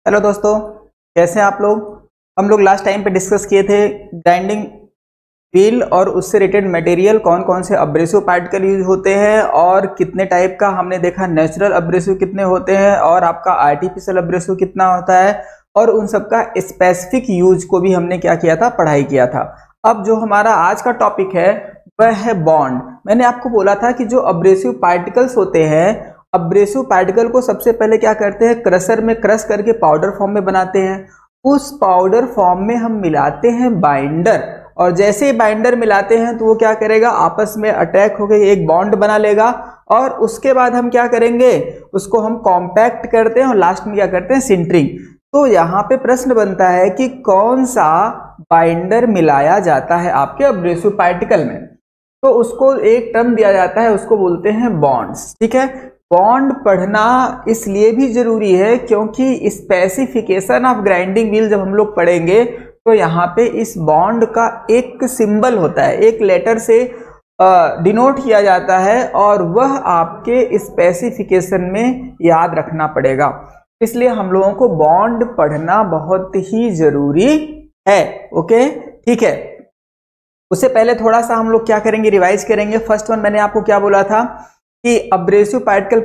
Hello दोस्तों, कैसे हैं आप लोग। हम लोग लास्ट टाइम पे डिस्कस किए थे ग्राइंडिंग व्हील और उससे रिलेटेड मटेरियल कौन कौन से अब्रेसिव पार्टिकल यूज होते हैं और कितने टाइप का हमने देखा, नेचुरल अब्रेसिव कितने होते हैं और आपका आर्टिफिशियल अब्रेसिव कितना होता है, और उन सब का स्पेसिफिक यूज को भी हमने क्या किया था, पढ़ाई किया था। अब जो हमारा आज का टॉपिक है वह है बॉन्ड। मैंने आपको बोला था कि जो अब्रेसिव पार्टिकल्स होते हैं, अब्रेसिव पार्टिकल को सबसे पहले क्या करते हैं, क्रशर में क्रश करके पाउडर फॉर्म में बनाते हैं। उस पाउडर फॉर्म में हम मिलाते हैं बाइंडर, और जैसे ही बाइंडर मिलाते हैं तो वो क्या करेगा, आपस में अटैक होकर एक बॉन्ड बना लेगा। और उसके बाद हम क्या करेंगे, उसको हम कॉम्पैक्ट करते हैं और लास्ट में क्या करते हैं, सिंटरिंग। तो यहाँ पे प्रश्न बनता है कि कौन सा बाइंडर मिलाया जाता है आपके अब्रेसिव पार्टिकल में। तो उसको एक टर्म दिया जाता है, उसको बोलते हैं बॉन्ड्स। ठीक है, बॉन्ड पढ़ना इसलिए भी जरूरी है क्योंकि स्पेसिफिकेशन ऑफ ग्राइंडिंग व्हील जब हम लोग पढ़ेंगे तो यहाँ पे इस बॉन्ड का एक सिंबल होता है, एक लेटर से डिनोट किया जाता है, और वह आपके स्पेसिफिकेशन में याद रखना पड़ेगा। इसलिए हम लोगों को बॉन्ड पढ़ना बहुत ही जरूरी है। ओके, ठीक है। उससे पहले थोड़ा सा हम लोग क्या करेंगे, रिवाइज करेंगे। फर्स्ट वन मैंने आपको क्या बोला था कि अब्रेसिव पार्टिकल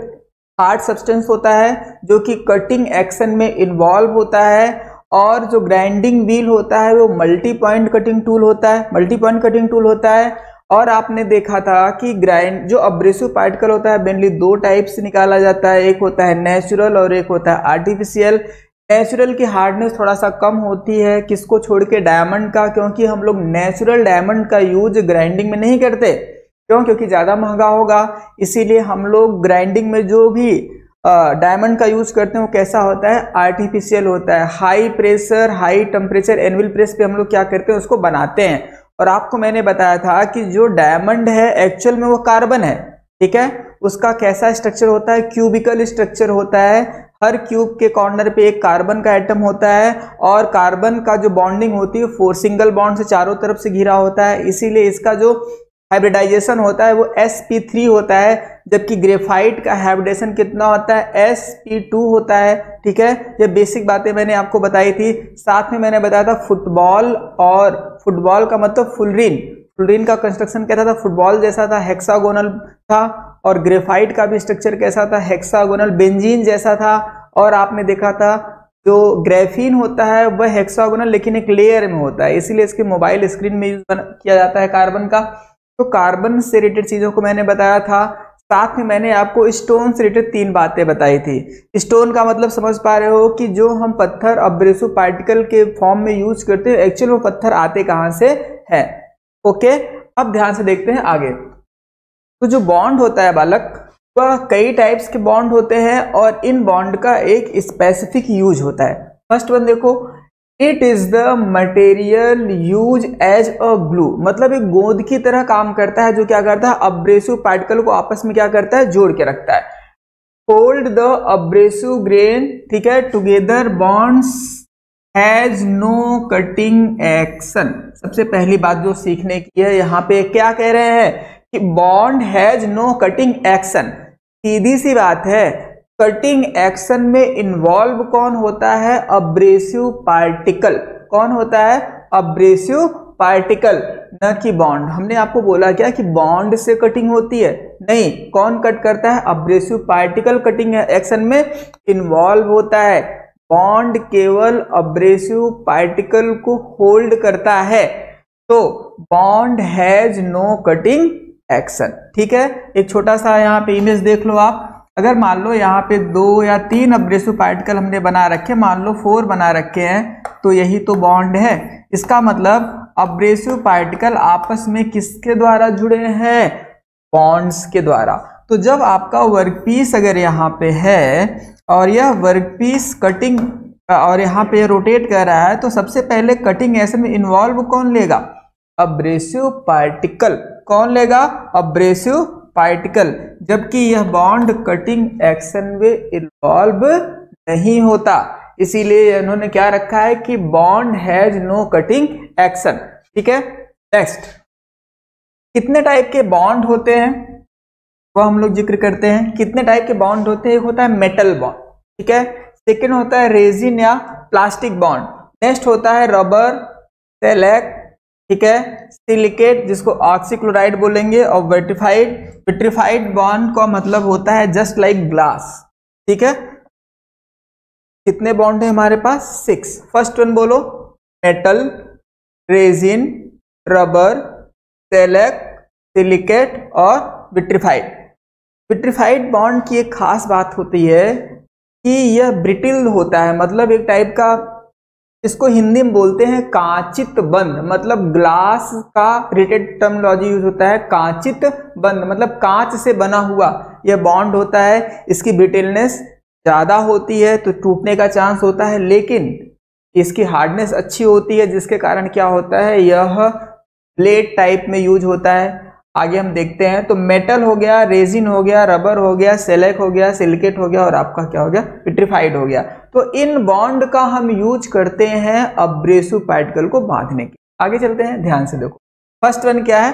हार्ड सब्सटेंस होता है जो कि कटिंग एक्शन में इन्वॉल्व होता है, और जो ग्राइंडिंग व्हील होता है वो मल्टी पॉइंट कटिंग टूल होता है, मल्टी पॉइंट कटिंग टूल होता है। और आपने देखा था कि जो अब्रेसिव पार्टिकल होता है मेनली दो टाइप से निकाला जाता है, एक होता है नेचुरल और एक होता है आर्टिफिशियल। नेचुरल की हार्डनेस थोड़ा सा कम होती है, किसको छोड़ के, डायमंड का, क्योंकि हम लोग नेचुरल डायमंड का यूज ग्राइंडिंग में नहीं करते। क्यों? क्योंकि ज़्यादा महंगा होगा, इसीलिए हम लोग ग्राइंडिंग में जो भी डायमंड का यूज करते हैं वो कैसा होता है, आर्टिफिशियल होता है। High pressure, high temperature, anvil press पे हम लोग क्या करते हैं, उसको बनाते हैं। और आपको मैंने बताया था कि जो डायमंड है एक्चुअल में वो कार्बन है। ठीक है, उसका कैसा स्ट्रक्चर होता है, क्यूबिकल स्ट्रक्चर होता है। हर क्यूब के कॉर्नर पे एक कार्बन का एटम होता है, और कार्बन का जो बॉन्डिंग होती है 4 सिंगल बॉन्ड से चारों तरफ से घिरा होता है। इसीलिए इसका जो हाइब्रिडाइजेशन होता है वो sp3 होता है, जबकि ग्रेफाइट का हाइब्रिडेशन कितना होता है, sp2 होता है। ठीक है, ये बेसिक बातें मैंने आपको बताई थी। साथ में मैंने बताया था फुटबॉल, और फुटबॉल का मतलब फुलरिन। फुलरिन का कंस्ट्रक्शन कैसा था, फुटबॉल जैसा था, हेक्सागोनल था। और ग्रेफाइट का भी स्ट्रक्चर कैसा था, हेक्सागोनल, बेंजीन जैसा था। और आपने देखा था जो ग्रेफीन होता है वह हेक्सागोनल लेकिन एक लेयर में होता है, इसीलिए इसके मोबाइल स्क्रीन में यूज किया जाता है कार्बन का। तो कार्बन से रिलेटेड चीजों को मैंने बताया था। साथ में मैंने आपको स्टोन से रिलेटेड 3 बातें बताई थी। स्टोन का मतलब समझ पा रहे हो कि जो हम पत्थर अब्रेसिव पार्टिकल के फॉर्म में यूज करते हैं, एक्चुअल वो पत्थर आते कहां से है। ओके, अब ध्यान से देखते हैं आगे। तो जो बॉन्ड होता है बालक, वह कई टाइप्स के बॉन्ड होते हैं और इन बॉन्ड का एक स्पेसिफिक यूज होता है। फर्स्ट वन देखो, it is the material use as a glue, मतलब एक गोंद की तरह काम करता है, जो क्या करता है, अब्रेसिव पार्टिकल को आपस में क्या करता है, जोड़ के रखता है। होल्ड द अब्रेसिव ग्रेन, ठीक है, together bonds has no cutting action. सबसे पहली बात जो सीखने की है, यहाँ पे क्या कह रहे हैं कि bond has no cutting action. सीधी सी बात है, कटिंग एक्शन में इन्वॉल्व कौन होता है, अब्रेसिव पार्टिकल। कौन होता है, अब्रेसिव पार्टिकल, न कि बॉन्ड। हमने आपको बोला क्या कि बॉन्ड से कटिंग होती है, नहीं। कौन कट करता है, अब्रेसिव पार्टिकल कटिंग एक्शन में इन्वॉल्व होता है। बॉन्ड केवल अब्रेसिव पार्टिकल को होल्ड करता है। तो bond has no cutting action. ठीक है, एक छोटा सा यहाँ पे इमेज देख लो आप। अगर मान लो यहाँ पे 2 या 3 अब्रेसिव पार्टिकल हमने बना रखे, मान लो 4 बना रखे हैं, तो यही तो बॉन्ड है। इसका मतलब अब्रेसिव पार्टिकल आपस में किसके द्वारा जुड़े हैं, बॉन्ड्स के द्वारा। तो जब आपका वर्कपीस अगर यहाँ पे है और यह वर्कपीस कटिंग और यहाँ पे रोटेट कर रहा है, तो सबसे पहले कटिंग एक्शन में इन्वॉल्व कौन लेगा, अब्रेसिव पार्टिकल। कौन लेगा, अब्रेसिव पार्टिकल। जबकि यह बॉन्ड कटिंग एक्शन में इन्वॉल्व नहीं होता, इसीलिए इन्होंने क्या रखा है कि bond has no cutting action. ठीक है, नेक्स्ट, कितने टाइप के बॉन्ड होते हैं वो हम लोग जिक्र करते हैं। कितने टाइप के बॉन्ड होते हैं, एक होता है मेटल बॉन्ड, ठीक है, सेकेंड होता है रेजिन या प्लास्टिक बॉन्ड, नेक्स्ट होता है रबर, सेलेक, ठीक है, सिलिकेट जिसको ऑक्सीक्लोराइड बोलेंगे, और विट्रीफाइड बॉन्ड का मतलब होता है जस्ट लाइक ग्लास, ठीक है। कितने बॉन्ड है हमारे पास? 6। फर्स्ट वन बोलो, metal, resin, rubber, select, silicate और विट्रीफाइड। विट्रीफाइड बॉन्ड की एक खास बात होती है कि यह ब्रिटिल होता है, मतलब एक टाइप का, इसको हिंदी में बोलते हैं कांचित बंध, मतलब ग्लास का रिलेटेड टर्मिनोलॉजी यूज होता है, कांचित बंध मतलब कांच से बना हुआ यह बॉन्ड होता है। इसकी ब्रिटिलनेस ज़्यादा होती है तो टूटने का चांस होता है, लेकिन इसकी हार्डनेस अच्छी होती है, जिसके कारण क्या होता है, यह प्लेट टाइप में यूज होता है। आगे हम देखते हैं, तो मेटल हो गया, रेजिन हो गया, रबर हो गया, सेलेक हो गया, सिलिकेट हो गया और आपका क्या हो गया, विट्रीफाइड हो गया। तो इन बॉन्ड का हम यूज करते हैं अब्रेसिव पार्टिकल को बांधने के। आगे चलते हैं, ध्यान से देखो। फर्स्ट वन क्या है,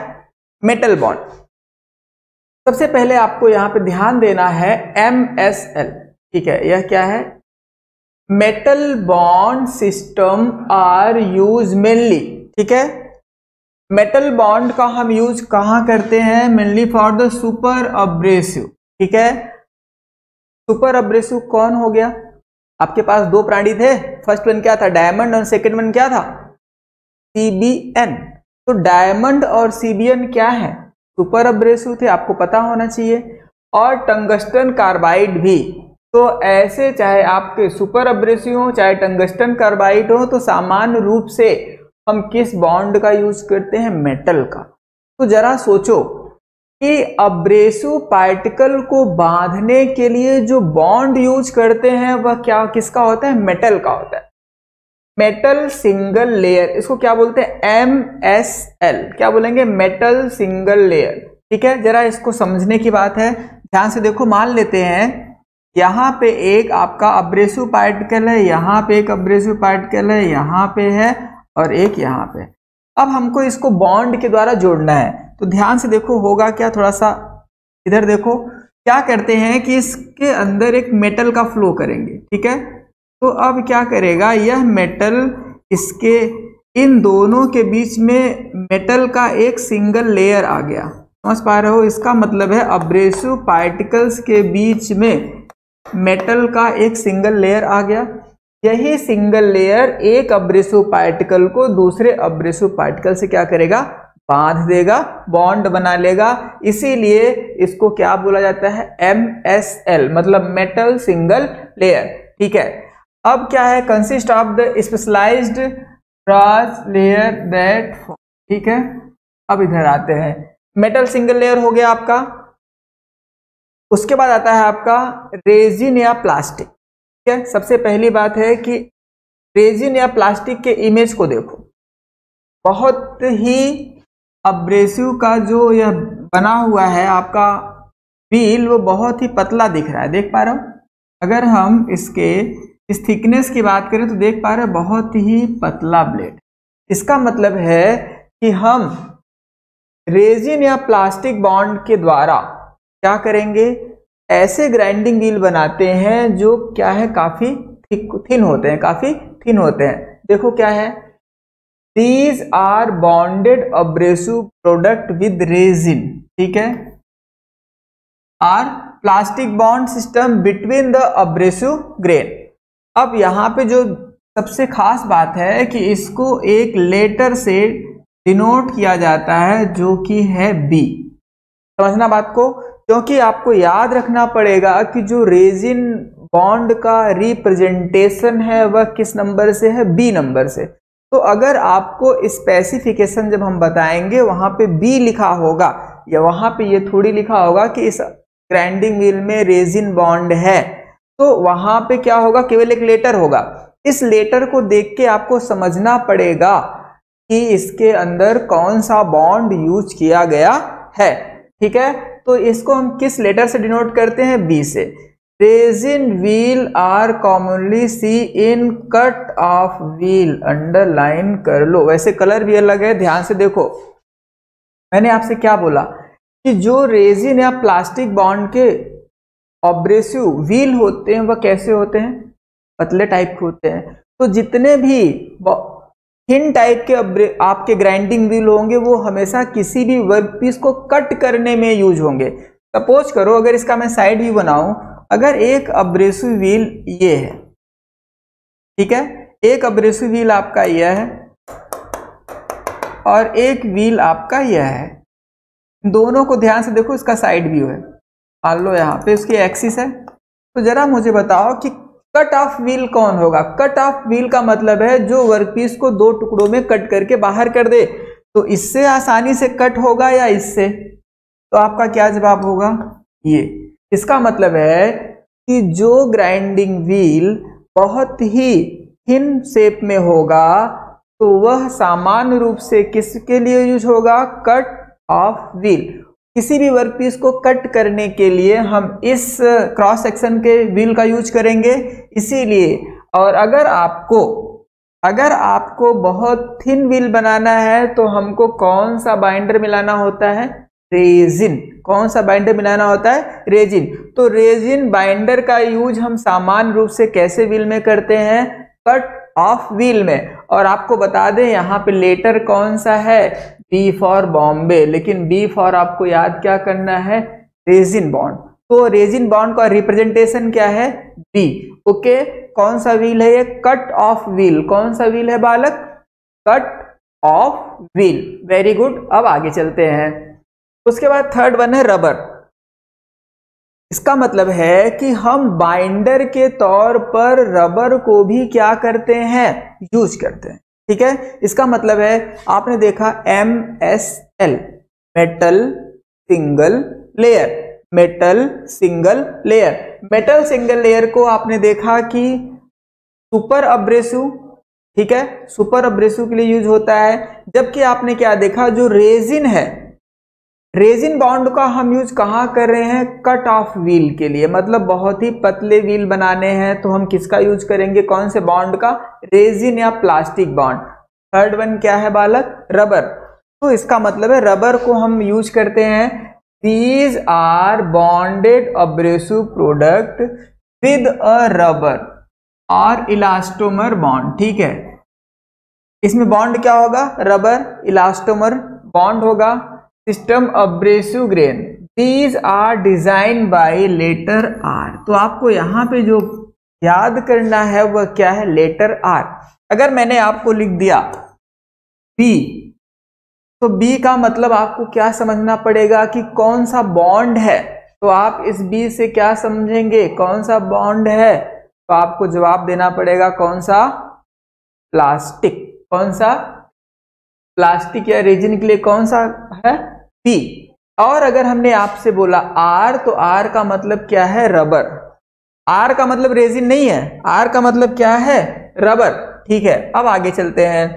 मेटल बॉन्ड। सबसे पहले आपको यहां पे ध्यान देना है MSL, ठीक है, यह क्या है, metal bond system are use mainly, ठीक है। मेटल बॉन्ड का हम यूज कहां करते हैं, mainly for the super abrasive, ठीक है। सुपर अब्रेसिव कौन हो गया, आपके पास दो प्राणी थे, फर्स्ट वन क्या था, डायमंड, और सेकंड वन क्या था, CBN। तो डायमंड और CBN क्या है, सुपर अब्रेसिव थे, आपको पता होना चाहिए। और टंगस्टन कार्बाइड भी। तो ऐसे चाहे आपके सुपर अब्रेसिव हो चाहे टंगस्टन कार्बाइड हो, तो सामान्य रूप से हम किस बॉन्ड का यूज करते हैं, मेटल का। तो जरा सोचो कि अब्रेसिव पार्टिकल को बांधने के लिए जो बॉन्ड यूज करते हैं वह क्या, किसका होता है, मेटल का होता है, मेटल सिंगल लेयर। इसको क्या बोलते हैं, MSL, क्या बोलेंगे, मेटल सिंगल लेयर, ठीक है। जरा इसको समझने की बात है, ध्यान से देखो। मान लेते हैं यहाँ पे एक आपका अब्रेसिव पार्टिकल है, यहाँ पे एक अब्रेसिव पार्टिकल है, यहाँ पे है और एक यहाँ पे। अब हमको इसको बॉन्ड के द्वारा जोड़ना है, तो ध्यान से देखो होगा क्या, थोड़ा सा इधर देखो, क्या करते हैं कि इसके अंदर एक मेटल का फ्लो करेंगे, ठीक है। तो अब क्या करेगा, यह मेटल इसके इन दोनों के बीच में मेटल का एक सिंगल लेयर आ गया, समझ पा रहे हो। इसका मतलब है अब्रेसिव पार्टिकल्स के बीच में मेटल का एक सिंगल लेयर आ गया। यही सिंगल लेयर एक अब्रेसिव पार्टिकल को दूसरे अब्रेसिव पार्टिकल से क्या करेगा, बांध देगा, बॉन्ड बना लेगा। इसीलिए इसको क्या बोला जाता है, MSL, मतलब मेटल सिंगल लेयर, ठीक है। अब क्या है, consist of the specialised brass layer that, ठीक है। अब इधर आते हैं, मेटल सिंगल लेयर हो गया आपका। उसके बाद आता है आपका रेजिन या प्लास्टिक, ठीक है। सबसे पहली बात है कि रेजिन या प्लास्टिक के इमेज को देखो, बहुत ही अब्रेसिव का जो यह बना हुआ है आपका व्हील, वो बहुत ही पतला दिख रहा है, देख पा रहे हो। अगर हम इसके इस थिकनेस की बात करें तो देख पा रहे हैं बहुत ही पतला ब्लेड। इसका मतलब है कि हम रेजिन या प्लास्टिक बॉन्ड के द्वारा क्या करेंगे, ऐसे ग्राइंडिंग व्हील बनाते हैं जो क्या है, काफी थिन होते हैं, काफी थिन होते हैं। देखो क्या है, these are bonded abrasive product with resin, ठीक है, are plastic bond system between the abrasive grain. अब यहाँ पे जो सबसे खास बात है कि इसको एक लेटर से डिनोट किया जाता है जो कि है B। समझना बात को, क्योंकि आपको याद रखना पड़ेगा कि जो रेजिन बॉन्ड का रिप्रेजेंटेशन है वह किस नंबर से है, B नंबर से। तो अगर आपको स्पेसिफिकेशन जब हम बताएंगे वहां पे B लिखा होगा, या वहां पे ये थोड़ी लिखा होगा कि इस ग्राइंडिंग व्हील में रेजिन बॉन्ड है, तो वहां पे क्या होगा, केवल एक लेटर होगा। इस लेटर को देख के आपको समझना पड़ेगा कि इसके अंदर कौन सा बॉन्ड यूज किया गया है, ठीक है। तो इसको हम किस लेटर से डिनोट करते हैं, B से। Resin wheel are commonly see in cut off wheel, underline कर लो। वैसे कलर भी अलग है, ध्यान से देखो। मैंने आपसे क्या बोला कि जो रेजिन या प्लास्टिक बॉन्ड के अब्रेसिव व्हील होते हैं वह कैसे होते हैं, पतले टाइप के होते हैं। तो जितने भी थिन टाइप के आपके ग्राइंडिंग व्हील होंगे वो हमेशा किसी भी वर्कपीस को कट करने में यूज होंगे। सपोज करो अगर इसका मैं साइड व्यू बनाऊं, अगर एक अब्रेसिव व्हील ये है, ठीक है, एक अब्रेसिव व्हील आपका यह है और एक व्हील आपका यह है, दोनों को ध्यान से देखो, इसका साइड व्यू है, मान लो यहाँ पे इसकी एक्सिस है। तो जरा मुझे बताओ कि कट ऑफ व्हील कौन होगा? कट ऑफ व्हील का मतलब है जो वर्कपीस को दो टुकड़ों में कट करके बाहर कर दे। तो इससे आसानी से कट होगा या इससे? तो आपका क्या जवाब होगा? ये। इसका मतलब है कि जो ग्राइंडिंग व्हील बहुत ही थिन शेप में होगा तो वह सामान्य रूप से किसके लिए यूज होगा? Cut off wheel. किसी भी वर्कपीस को कट करने के लिए हम इस क्रॉस सेक्शन के व्हील का यूज करेंगे, इसीलिए। और अगर आपको बहुत थिन व्हील बनाना है तो हमको कौन सा बाइंडर मिलाना होता है? रेजिन। कौन सा बाइंडर मिलाना होता है? रेजिन। तो रेजिन बाइंडर का यूज हम सामान्य रूप से कैसे व्हील में करते हैं? कट ऑफ व्हील में। और आपको बता दें यहाँ पे लेटर कौन सा है? B for Bombay. लेकिन बी फॉर आपको याद क्या करना है? Resin bond. तो रेजिन बॉन्ड का रिप्रेजेंटेशन क्या है? बी। ओके, कौन सा व्हील है ये? Cut off wheel. कौन सा व्हील है बालक? Cut off wheel. Very good. अब आगे चलते हैं। उसके बाद थर्ड वन है रबर। इसका मतलब है कि हम बाइंडर के तौर पर रबर को भी क्या करते हैं? यूज करते हैं। ठीक है, इसका मतलब है आपने देखा MSL, metal single layer. Metal single layer. Metal single layer को आपने देखा कि सुपर अब्रेसिव, ठीक है, सुपर अब्रेसिव के लिए यूज होता है। जबकि आपने क्या देखा, जो रेजिन है, रेजिन बॉन्ड का हम यूज कहाँ कर रहे हैं? कट ऑफ व्हील के लिए। मतलब बहुत ही पतले व्हील बनाने हैं तो हम किसका यूज करेंगे? कौन से बॉन्ड का? रेजिन या प्लास्टिक बॉन्ड। थर्ड वन क्या है बालक? रबर। तो इसका मतलब है रबर को हम यूज करते हैं। These are bonded abrasive product with a rubber और इलास्टोमर बॉन्ड। ठीक है, इसमें बॉन्ड क्या होगा? रबर इलास्टोमर बॉन्ड होगा। System abrasive grain. These are design by letter R. तो आपको यहाँ पे जो याद करना है वह क्या है? Letter R. अगर मैंने आपको लिख दिया बी, तो बी का मतलब आपको क्या समझना पड़ेगा कि कौन सा बॉन्ड है। तो आप इस बी से क्या समझेंगे? कौन सा बॉन्ड है? तो आपको जवाब देना पड़ेगा कौन सा? प्लास्टिक। कौन सा? प्लास्टिक या रेजिन के लिए कौन सा है? बी। और अगर हमने आपसे बोला आर, तो आर का मतलब क्या है? रबर। आर का मतलब रेजिन नहीं है, आर का मतलब क्या है? रबर। ठीक है, अब आगे चलते हैं।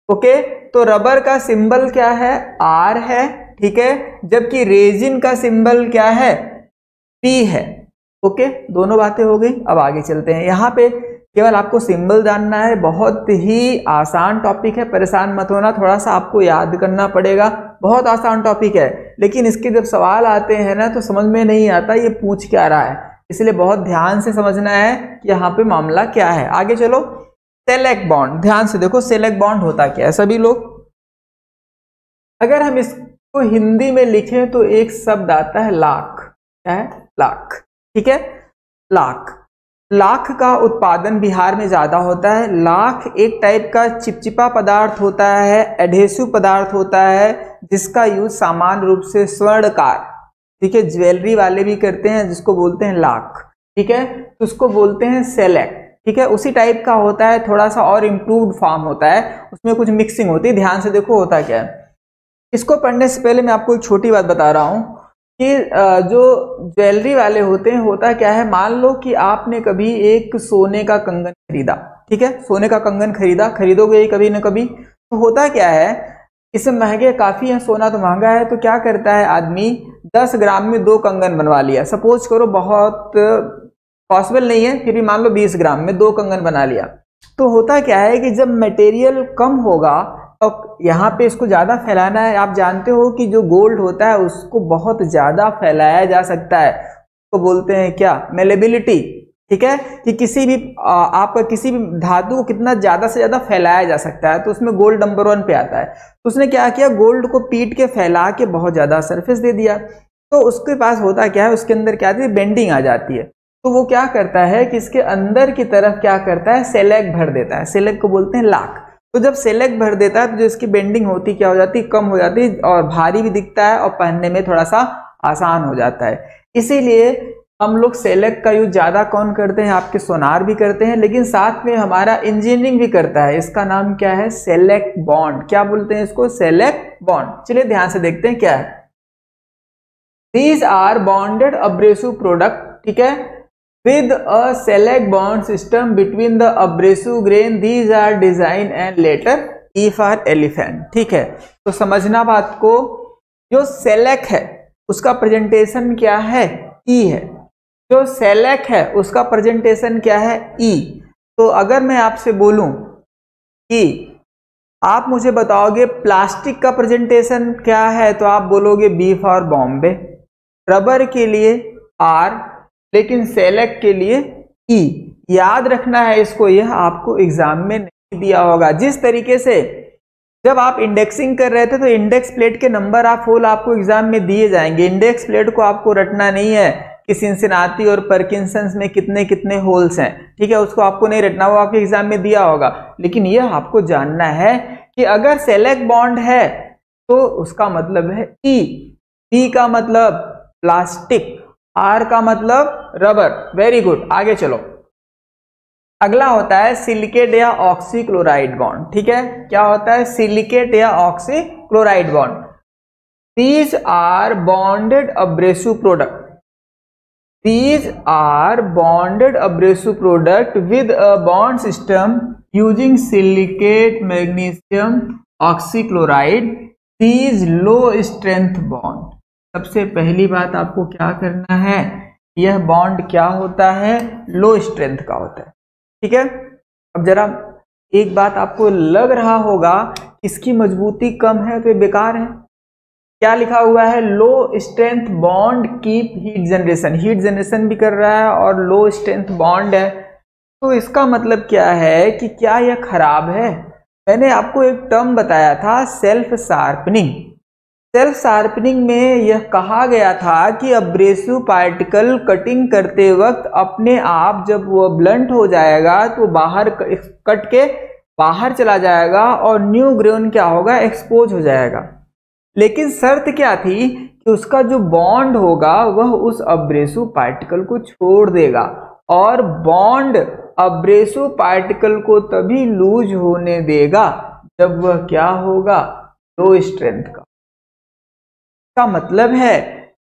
ओके, तो रबर का सिंबल क्या है? आर है। ठीक है, जबकि रेजिन का सिंबल क्या है? पी है। ओके, दोनों बातें हो गई। अब आगे चलते हैं। यहाँ पे केवल आपको सिंबल जानना है, बहुत ही आसान टॉपिक है, परेशान मत होना, थोड़ा सा आपको याद करना पड़ेगा। बहुत आसान टॉपिक है, लेकिन इसके जब सवाल आते हैं ना तो समझ में नहीं आता ये पूछ क्या रहा है, इसलिए बहुत ध्यान से समझना है कि यहाँ पे मामला क्या है। आगे चलो। सेलेक्ट बॉन्ड, ध्यान से देखो सेलेक्ट बॉन्ड होता क्या है सभी लोग। अगर हम इसको हिंदी में लिखें तो एक शब्द आता है लाख। क्या है? लाख। ठीक है, लाख। लाख का उत्पादन बिहार में ज्यादा होता है। लाख एक टाइप का चिपचिपा पदार्थ होता है, एडहेसिव पदार्थ होता है, जिसका यूज सामान्य रूप से स्वर्णकार, ठीक है, ज्वेलरी वाले भी करते हैं, जिसको बोलते हैं लाख। ठीक है, तो उसको बोलते हैं सेलेक्ट। ठीक है, उसी टाइप का होता है, थोड़ा सा और इम्प्रूव्ड फॉर्म होता है, उसमें कुछ मिक्सिंग होती है। ध्यान से देखो होता क्या है। इसको पढ़ने से पहले मैं आपको एक छोटी बात बता रहा हूँ कि जो ज्वेलरी वाले होते हैं, होता क्या है, मान लो कि आपने कभी एक सोने का कंगन खरीदा। ठीक है, सोने का कंगन खरीदोगे ही कभी न कभी। तो होता क्या है, इसमें महंगे काफी है, सोना तो महंगा है, तो क्या करता है आदमी 10 ग्राम में 2 कंगन बनवा लिया। सपोज करो बहुत पॉसिबल नहीं है, फिर भी मान लो 20 ग्राम में 2 कंगन बना लिया। तो होता क्या है कि जब मटेरियल कम होगा तो यहाँ पे इसको ज्यादा फैलाना है। आप जानते हो कि जो गोल्ड होता है उसको बहुत ज्यादा फैलाया जा सकता है, तो बोलते हैं क्या? मेलेबिलिटी। ठीक है, कि किसी भी आपका किसी भी धातु को कितना ज्यादा से ज्यादा फैलाया जा सकता है, तो उसमें गोल्ड नंबर 1 पे आता है। तो उसने क्या किया, गोल्ड को पीट के फैला के बहुत ज्यादा सरफेस दे दिया। तो उसके पास होता क्या है, उसके अंदर क्या आती है, बेंडिंग आ जाती है। तो वो क्या करता है कि इसके अंदर की तरफ क्या करता है, सेलेक भर देता है। सेलेक को बोलते हैं लाख। तो जब सेलेक भर देता है तो जो इसकी बेंडिंग होती क्या हो जाती है, कम हो जाती है, और भारी भी दिखता है और पहनने में थोड़ा सा आसान हो जाता है। इसीलिए हम लोग सेलेक का यूज ज्यादा कौन करते हैं, आपके सोनार भी करते हैं, लेकिन साथ में हमारा इंजीनियरिंग भी करता है। इसका नाम क्या है, सेलेक बॉन्ड। क्या बोलते हैं इसको, सेलेक बॉन्ड। चलिए ध्यान से देखते हैं क्या है। These are bonded abrasive product, ठीक है, with a select bond system between the abrasive grain. These are designed and later E for elephant, ठीक है। तो समझना बात को, जो सेलेक है उसका प्रेजेंटेशन क्या है, E है। जो सेलेक है उसका प्रेजेंटेशन क्या है, E। तो अगर मैं आपसे बोलूं कि आप मुझे बताओगे प्लास्टिक का प्रेजेंटेशन क्या है, तो आप बोलोगे B फॉर बॉम्बे, रबर के लिए R, लेकिन सेलेक के लिए E। याद रखना है इसको, यह आपको एग्जाम में नहीं दिया होगा। जिस तरीके से जब आप इंडेक्सिंग कर रहे थे तो इंडेक्स प्लेट के नंबर ऑफ होल आपको एग्जाम में दिए जाएंगे। इंडेक्स प्लेट को आपको रटना नहीं है कि सिंसिनाटी और पार्किंसंस में कितने कितने होल्स हैं, ठीक है, उसको आपको नहीं रटना, वो आपके एग्जाम में दिया होगा। लेकिन यह आपको जानना है कि अगर सेलेक बॉन्ड है तो उसका मतलब है E, P का मतलब प्लास्टिक, R का मतलब रबर। वेरी गुड, आगे चलो। अगला होता है सिलिकेट या ऑक्सीक्लोराइड बॉन्ड, ठीक है। क्या होता है, सिलिकेट या oxychloride bond. These are bonded abrasive product. These are bonded abrasive product with a bond system using silicate, magnesium, oxychloride. These low strength bond. सबसे पहली बात आपको क्या करना है, यह बॉन्ड क्या होता है, लो स्ट्रेंथ का होता है, ठीक है। अब जरा एक बात आपको लग रहा होगा इसकी मजबूती कम है तो ये बेकार है। क्या लिखा हुआ है, low strength bond keep heat generation. Heat generation भी कर रहा है और लो स्ट्रेंथ बॉन्ड है, तो इसका मतलब क्या है कि क्या यह खराब है। मैंने आपको एक टर्म बताया था, सेल्फ शार्पनिंग। सेल्फ शार्पनिंग में यह कहा गया था कि अब्रेसिव पार्टिकल कटिंग करते वक्त अपने आप जब वो ब्लंट हो जाएगा तो बाहर कट के बाहर चला जाएगा और न्यू ग्रेन क्या होगा, एक्सपोज हो जाएगा। लेकिन शर्त क्या थी कि उसका जो बॉन्ड होगा वह उस अब्रेसिव पार्टिकल को छोड़ देगा, और बॉन्ड अब्रेसिव पार्टिकल को तभी लूज होने देगा जब वह क्या होगा, लो स्ट्रेंथ का। का मतलब है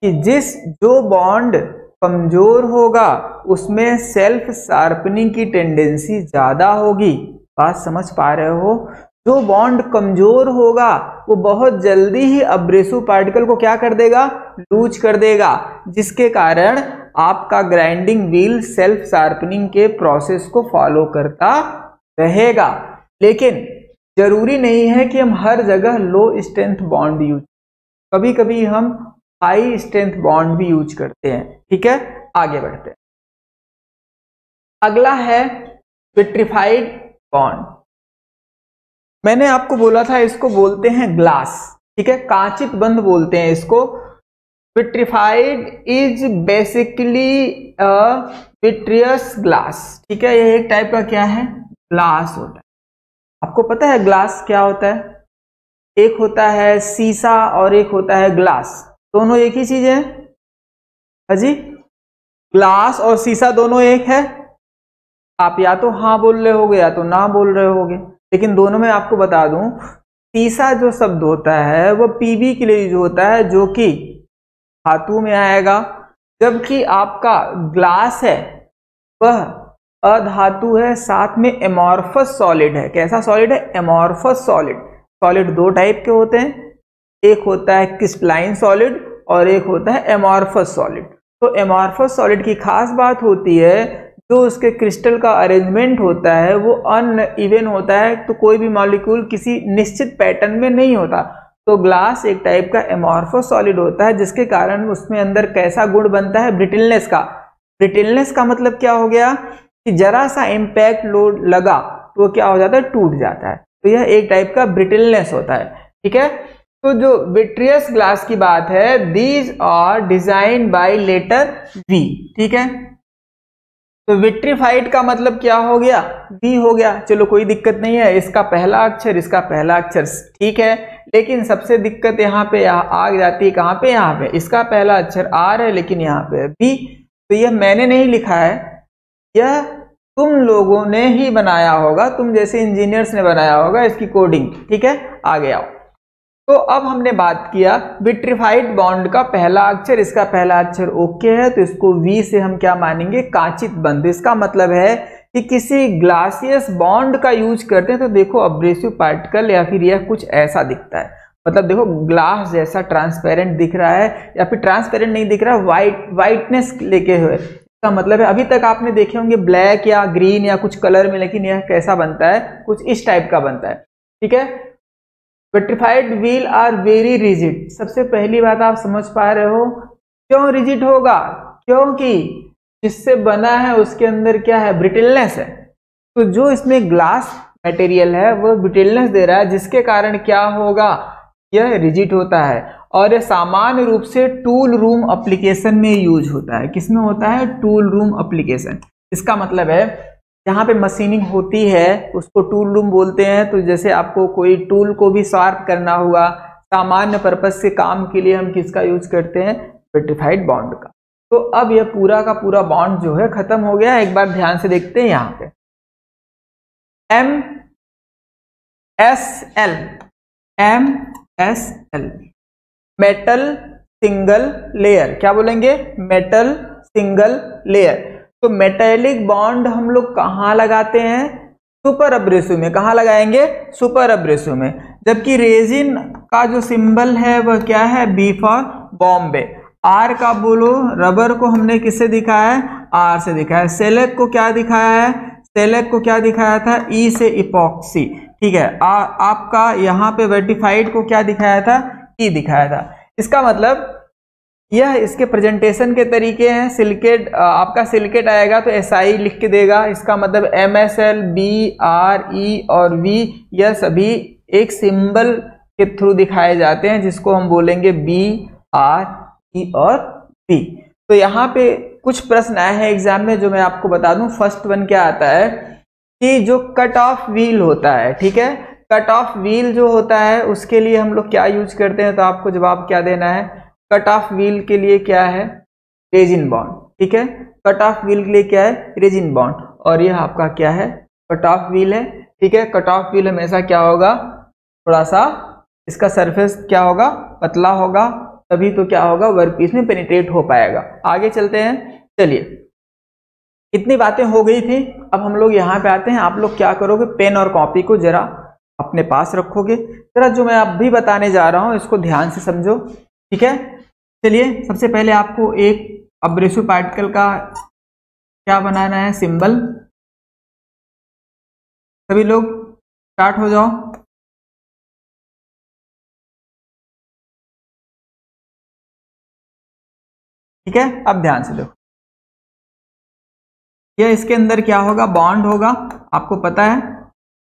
कि जो बॉन्ड कमजोर होगा उसमें सेल्फ शार्पनिंग की टेंडेंसी ज्यादा होगी। बात समझ पा रहे हो, जो बॉन्ड कमजोर होगा वो बहुत जल्दी ही अब्रेसिव पार्टिकल को क्या कर देगा, लूज कर देगा, जिसके कारण आपका ग्राइंडिंग व्हील सेल्फ शार्पनिंग के प्रोसेस को फॉलो करता रहेगा। लेकिन जरूरी नहीं है कि हम हर जगह लो स्ट्रेंथ बॉन्ड यूज, कभी कभी हम हाई स्ट्रेंथ बॉन्ड भी यूज करते हैं, ठीक है। आगे बढ़ते हैं। अगला है विट्रिफाइड बॉन्ड। मैंने आपको बोला था इसको बोलते हैं ग्लास, ठीक है, कांचित बंध बोलते हैं इसको। Vitrified is basically a vitreous glass, ठीक है। यह एक टाइप का क्या है, ग्लास होता है। आपको पता है ग्लास क्या होता है, एक होता है शीशा और एक होता है ग्लास, दोनों एक ही चीज है। हाजी, ग्लास और शीशा दोनों एक है। आप या तो हाँ बोल रहे होगे या तो ना बोल रहे होगे, लेकिन दोनों में आपको बता दूं, शीशा जो शब्द होता है वो पीबी के लिए यूज होता है, जो कि धातु में आएगा, जबकि आपका ग्लास है वह अधातु है, साथ में एमॉर्फस सॉलिड है। कैसा सॉलिड है, एमॉर्फस सॉलिड। सॉलिड दो टाइप के होते हैं, एक होता है क्रिस्टलाइन सॉलिड और एक होता है एमॉर्फस सॉलिड। तो एमॉर्फस सॉलिड की खास बात होती है, जो उसके क्रिस्टल का अरेंजमेंट होता है वो अनइवन होता है, तो कोई भी मॉलिक्यूल किसी निश्चित पैटर्न में नहीं होता। तो ग्लास एक टाइप का एमॉर्फस सॉलिड होता है, जिसके कारण उसमें अंदर कैसा गुण बनता है, ब्रिटलनेस का। ब्रिटलनेस का मतलब क्या हो गया कि जरा सा इम्पैक्ट लोड लगा तो वो क्या हो जाता है, टूट जाता है। तो यह एक टाइप का ब्रिटलनेस होता है। ठीक है, तो जो विट्रियस ग्लास की बात है, these are design by letter V. ठीक है, तो विट्रीफाइड का मतलब क्या हो गया, वी हो गया। चलो कोई दिक्कत नहीं है, इसका पहला अक्षर इसका पहला अक्षर ठीक है, लेकिन सबसे दिक्कत यहाँ पे आ जाती है, कहाँ पे, यहाँ पे इसका पहला अक्षर आर है लेकिन यहाँ पे वी। तो यह मैंने नहीं लिखा है, यह तुम लोगों ने ही बनाया होगा, तुम जैसे इंजीनियर्स ने बनाया होगा इसकी कोडिंग। ठीक है, आगे आओ। तो अब हमने बात किया विट्रीफाइड बॉन्ड का पहला अक्षर इसका पहला अक्षर ओके है, तो इसको वी से हम क्या मानेंगे, कांचित बंध। इसका मतलब है कि किसी ग्लासियस बॉन्ड का यूज करते हैं तो देखो अब्रेसिव पार्टिकल या फिर यह कुछ ऐसा दिखता है, मतलब देखो ग्लास जैसा ट्रांसपेरेंट दिख रहा है, या फिर ट्रांसपेरेंट नहीं दिख रहा, वाइटनेस लेके हुए। इसका मतलब है अभी तक आपने देखे होंगे ब्लैक या ग्रीन या कुछ कलर में, लेकिन यह कैसा बनता है, कुछ इस टाइप का बनता है। ठीक है, vitrified wheel are very rigid. सबसे पहली बात आप समझ पा रहे हो, क्यों रिजिड होगा, क्योंकि जिससे बना है उसके अंदर क्या है, ब्रिटलनेस है। तो जो इसमें ग्लास मटेरियल है वो ब्रिटलनेस दे रहा है, जिसके कारण क्या होगा, यह रिजिड होता है। और यह सामान्य रूप से टूल रूम एप्लीकेशन में यूज होता है। किसमें होता है, टूल रूम एप्लीकेशन। इसका मतलब है जहाँ पे मशीनिंग होती है उसको टूल रूम बोलते हैं। तो जैसे आपको कोई टूल को भी शार्प करना हुआ, सामान्य पर्पस से काम के लिए हम किसका यूज करते हैं, विट्रीफाइड बॉन्ड का। तो अब यह पूरा का पूरा बॉन्ड जो है खत्म हो गया। एक बार ध्यान से देखते हैं यहाँ पे MSL, MSL metal single layer, क्या बोलेंगे, मेटल सिंगल लेयर। तो मेटेलिक बॉन्ड हम लोग कहाँ लगाते हैं, सुपर एब्रेसिव में। कहाँ लगाएंगे, सुपर एब्रेसिव में। जबकि रेजिन का जो सिंबल है वह क्या है, बी फॉर बॉम्बे। आर का बोलो, रबर को हमने किससे दिखाया है, आर से दिखाया है। सेलेक को क्या दिखाया है, सेलेक को क्या दिखाया था, ई से इपॉक्सी। ठीक है, आपका यहाँ पे वर्टिफाइड को क्या दिखाया था, ई दिखाया था। इसका मतलब यह इसके प्रेजेंटेशन के तरीके हैं। सिलिकेट आपका सिलिकेट आएगा तो SI लिख के देगा, इसका मतलब MSL, BRE और V यह सभी एक सिंबल के थ्रू दिखाए जाते हैं, जिसको हम बोलेंगे BRE और V। तो यहाँ पे कुछ प्रश्न आए हैं एग्जाम में जो मैं आपको बता दूं। फर्स्ट वन क्या आता है कि जो कट ऑफ व्हील होता है, ठीक है, कट ऑफ व्हील जो होता है उसके लिए हम लोग क्या यूज करते हैं, तो आपको जवाब क्या देना है, कट ऑफ व्हील के लिए क्या है, रेजिन बॉन्ड। ठीक है, कट ऑफ व्हील के लिए क्या है, रेजिन बॉन्ड। और यह आपका क्या है, कट ऑफ व्हील है। ठीक है, कट ऑफ व्हील हमेशा क्या होगा, थोड़ा सा इसका सरफेस क्या होगा, पतला होगा, तभी तो क्या होगा, वर्कपीस में पेनिट्रेट हो पाएगा। आगे चलते हैं। चलिए, इतनी बातें हो गई थी, अब हम लोग यहाँ पे आते हैं। आप लोग क्या करोगे, पेन और कॉपी को जरा अपने पास रखोगे, जरा जो मैं अब भी बताने जा रहा हूँ इसको ध्यान से समझो। ठीक है, चलिए सबसे पहले आपको एक अब्रेसिव पार्टिकल का क्या बनाना है, सिंबल। सभी लोग स्टार्ट हो जाओ। ठीक है, अब ध्यान से देखो, यह इसके अंदर क्या होगा, बॉन्ड होगा, आपको पता है।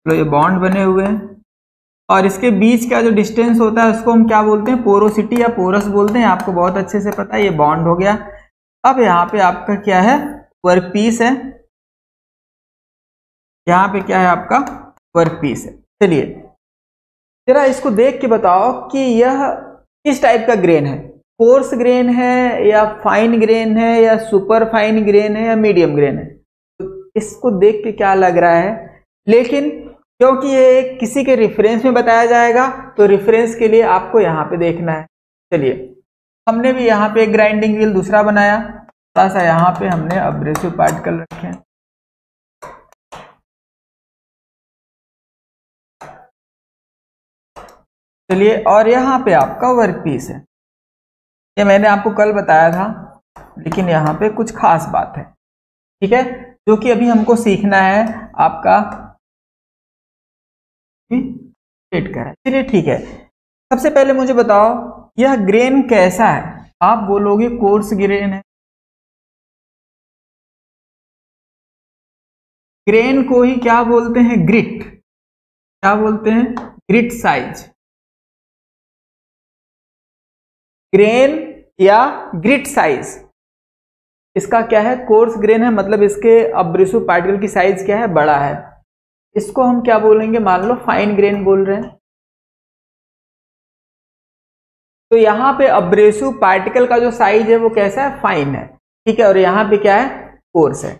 तो ये बॉन्ड बने हुए हैं और इसके बीच का जो डिस्टेंस होता है उसको हम क्या बोलते हैं, पोरोसिटी या पोरस बोलते हैं, आपको बहुत अच्छे से पता है। ये बॉन्ड हो गया। अब यहाँ पे आपका क्या है, वर्कपीस है। यहाँ पे क्या है, आपका वर्कपीस है। चलिए जरा इसको देख के बताओ कि यह किस टाइप का ग्रेन है, कोर्स ग्रेन है या फाइन ग्रेन है या सुपर फाइन ग्रेन है या मीडियम ग्रेन है। तो इसको देख के क्या लग रहा है, लेकिन क्योंकि ये किसी के रेफरेंस में बताया जाएगा तो रेफरेंस के लिए आपको यहाँ पे देखना है। चलिए, हमने भी यहाँ पे एक ग्राइंडिंग व्हील दूसरा बनाया, थोड़ा सा यहाँ पे हमने अब्रेसिव पार्टिकल रखे हैं। चलिए, और यहाँ पे आपका वर्कपीस है। ये मैंने आपको कल बताया था, लेकिन यहाँ पे कुछ खास बात है। ठीक है, जो कि अभी हमको सीखना है आपका सेट करा। चलिए ठीक है, सबसे पहले मुझे बताओ यह ग्रेन कैसा है। आप बोलोगे कोर्स ग्रेन है, ग्रेन को ही क्या बोलते हैं, ग्रिट, क्या बोलते हैं, ग्रिट साइज, ग्रेन या ग्रिट साइज, इसका क्या है, कोर्स ग्रेन है, मतलब इसके अब्रेसिव पार्टिकल की साइज क्या है, बड़ा है। इसको हम क्या बोलेंगे, मान लो फाइन ग्रेन बोल रहे हैं। तो यहाँ पे अब्रेसिव पार्टिकल का जो साइज है वो कैसा है, फाइन है, ठीक है, और यहाँ पे क्या है, कोर्स है,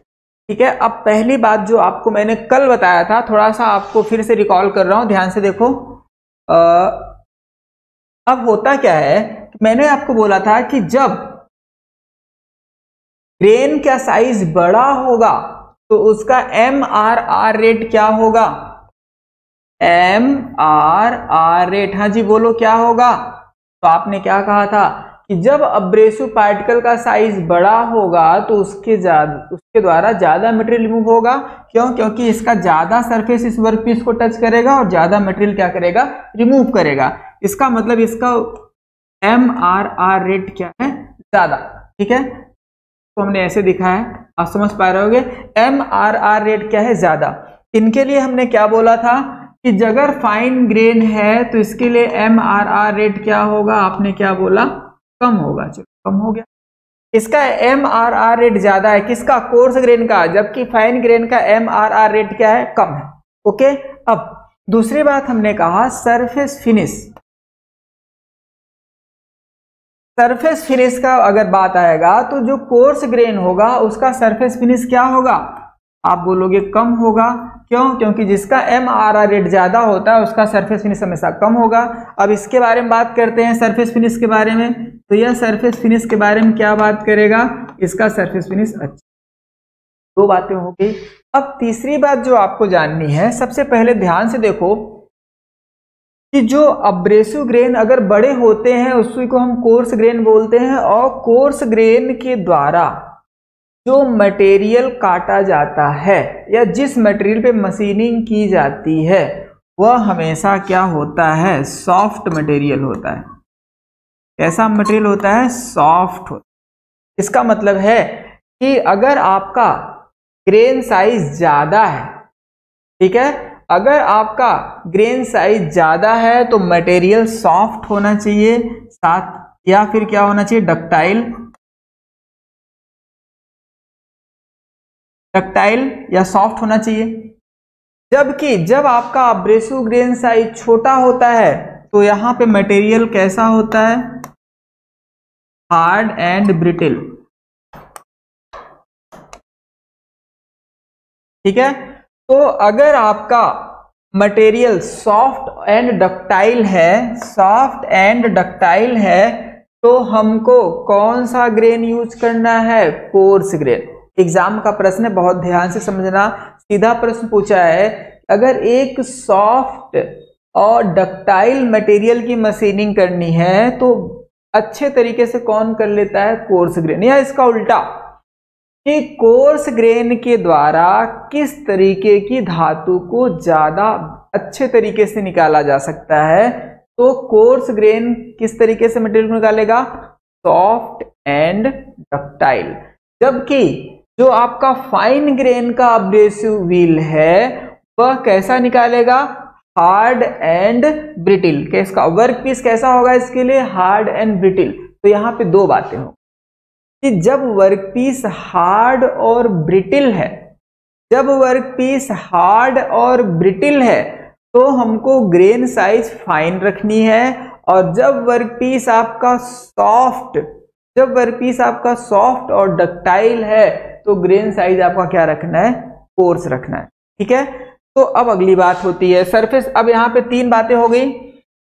ठीक है। अब पहली बात जो आपको मैंने कल बताया था, थोड़ा सा आपको फिर से रिकॉल कर रहा हूं, ध्यान से देखो। अब होता क्या है, मैंने आपको बोला था कि जब ग्रेन का साइज बड़ा होगा तो उसका MRR रेट क्या होगा, MRR रेट, हाँ जी बोलो क्या होगा। तो आपने क्या कहा था कि जब अब्रेसिव पार्टिकल का साइज बड़ा होगा तो उसके द्वारा ज्यादा मटेरियल रिमूव होगा। क्यों, क्योंकि इसका ज्यादा सरफेस इस वर्कपीस को टच करेगा और ज्यादा मटेरियल क्या करेगा, रिमूव करेगा। इसका मतलब इसका MRR रेट क्या है, ज्यादा, ठीक है। तो हमने ऐसे दिखा है, आप समझ पा रहे होगे, MRR रेट क्या है, ज्यादा। इनके लिए हमने क्या बोला था कि अगर फाइन ग्रेन है तो इसके लिए MRR रेट क्या होगा, आपने क्या बोला, कम होगा। चलो कम हो गया, इसका MRR रेट ज्यादा है, किसका, कोर्स ग्रेन का, जबकि फाइन ग्रेन का MRR रेट क्या है, कम है। ओके, अब दूसरी बात हमने कहा सरफेस फिनिश। सरफेस फिनिश का अगर बात आएगा तो जो कोर्स ग्रेन होगा उसका सरफेस फिनिश क्या होगा, आप बोलोगे कम होगा। क्यों, क्योंकि जिसका MRR रेट ज्यादा होता है उसका सरफेस फिनिश हमेशा कम होगा। अब इसके बारे में बात करते हैं, सरफेस फिनिश के बारे में। तो यह सरफेस फिनिश के बारे में क्या बात करेगा, इसका सरफेस फिनिश अच्छा। दो बातें हो गई। अब तीसरी बात जो आपको जाननी है, सबसे पहले ध्यान से देखो कि जो अब्रेसिव ग्रेन अगर बड़े होते हैं उसी को हम कोर्स ग्रेन बोलते हैं, और कोर्स ग्रेन के द्वारा जो मटेरियल काटा जाता है या जिस मटेरियल पे मशीनिंग की जाती है वह हमेशा क्या होता है, सॉफ्ट मटेरियल होता है। कैसा मटेरियल होता है, सॉफ्ट होता है। इसका मतलब है कि अगर आपका ग्रेन साइज ज्यादा है, ठीक है, अगर आपका ग्रेन साइज ज्यादा है तो मटेरियल सॉफ्ट होना चाहिए, साथ या फिर क्या होना चाहिए, डक्टाइल या सॉफ्ट होना चाहिए। जबकि जब आपका अब्रेसिव ग्रेन साइज छोटा होता है तो यहां पे मटेरियल कैसा होता है, हार्ड एंड ब्रिटिल, ठीक है। तो अगर आपका मटेरियल सॉफ्ट एंड डक्टाइल है, सॉफ्ट एंड डक्टाइल है, तो हमको कौन सा ग्रेन यूज करना है, कोर्स ग्रेन। एग्जाम का प्रश्न है, बहुत ध्यान से समझना। सीधा प्रश्न पूछा है, अगर एक सॉफ्ट और डक्टाइल मटेरियल की मशीनिंग करनी है तो अच्छे तरीके से कौन कर लेता है, कोर्स ग्रेन, या इसका उल्टा कि कोर्स ग्रेन के द्वारा किस तरीके की धातु को ज्यादा अच्छे तरीके से निकाला जा सकता है। तो कोर्स ग्रेन किस तरीके से मटेरियल निकालेगा, सॉफ्ट एंड डक्टाइल। जबकि जो आपका फाइन ग्रेन का अब्रेसिव व्हील है वह कैसा निकालेगा, हार्ड एंड ब्रिटिल। इसका वर्क पीस कैसा होगा, इसके लिए हार्ड एंड ब्रिटिल। तो यहाँ पे दो बातें हो कि जब वर्कपीस हार्ड और ब्रिटिल है, जब वर्कपीस हार्ड और ब्रिटिल है तो हमको ग्रेन साइज फाइन रखनी है, और जब वर्कपीस आपका सॉफ्ट, जब वर्कपीस आपका सॉफ्ट और डक्टाइल है तो ग्रेन साइज आपका क्या रखना है, कोर्स रखना है, ठीक है। तो अब अगली बात होती है सरफेस। अब यहाँ पे तीन बातें हो गई,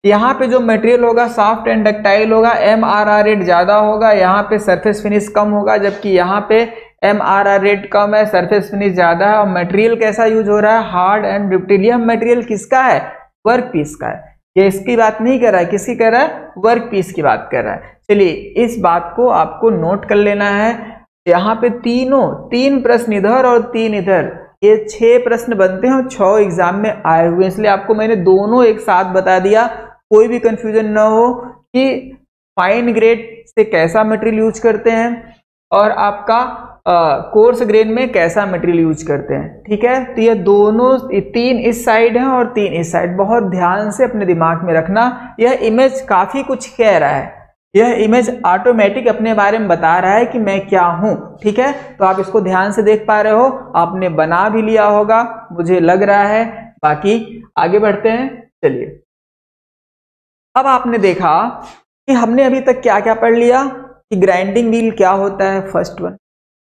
यहाँ पे जो मटेरियल होगा सॉफ्ट एंड डक्टाइल होगा, MRR रेट ज्यादा होगा, यहाँ पे सरफेस फिनिश कम होगा, जबकि यहाँ पे MRR रेट कम है, सरफेस फिनिश ज्यादा है, और मटेरियल कैसा यूज हो रहा है, हार्ड एंड ब्रिटिल। यह मटेरियल किसका है, वर्क पीस का है। ये इसकी बात नहीं कर रहा है, किसकी कर रहा है, वर्क पीस की बात कर रहा है। चलिए इस बात को आपको नोट कर लेना है। यहाँ पे तीन प्रश्न इधर और तीन इधर, ये 6 प्रश्न बनते हैं और 6 एग्जाम में आए हुए, इसलिए आपको मैंने दोनों एक साथ बता दिया, कोई भी कंफ्यूजन ना हो कि फाइन ग्रेड से कैसा मटेरियल यूज करते हैं और आपका कोर्स ग्रेन में कैसा मटेरियल यूज करते हैं। ठीक है, तो ये दोनों 3 इस साइड है और 3 इस साइड, बहुत ध्यान से अपने दिमाग में रखना। यह इमेज काफी कुछ कह रहा है, यह इमेज ऑटोमेटिक अपने बारे में बता रहा है कि मैं क्या हूं। ठीक है, तो आप इसको ध्यान से देख पा रहे हो, आपने बना भी लिया होगा मुझे लग रहा है। बाकी आगे बढ़ते हैं, चलिए। अब आपने देखा कि हमने अभी तक क्या क्या पढ़ लिया कि ग्राइंडिंग व्हील क्या होता है, फर्स्ट वन।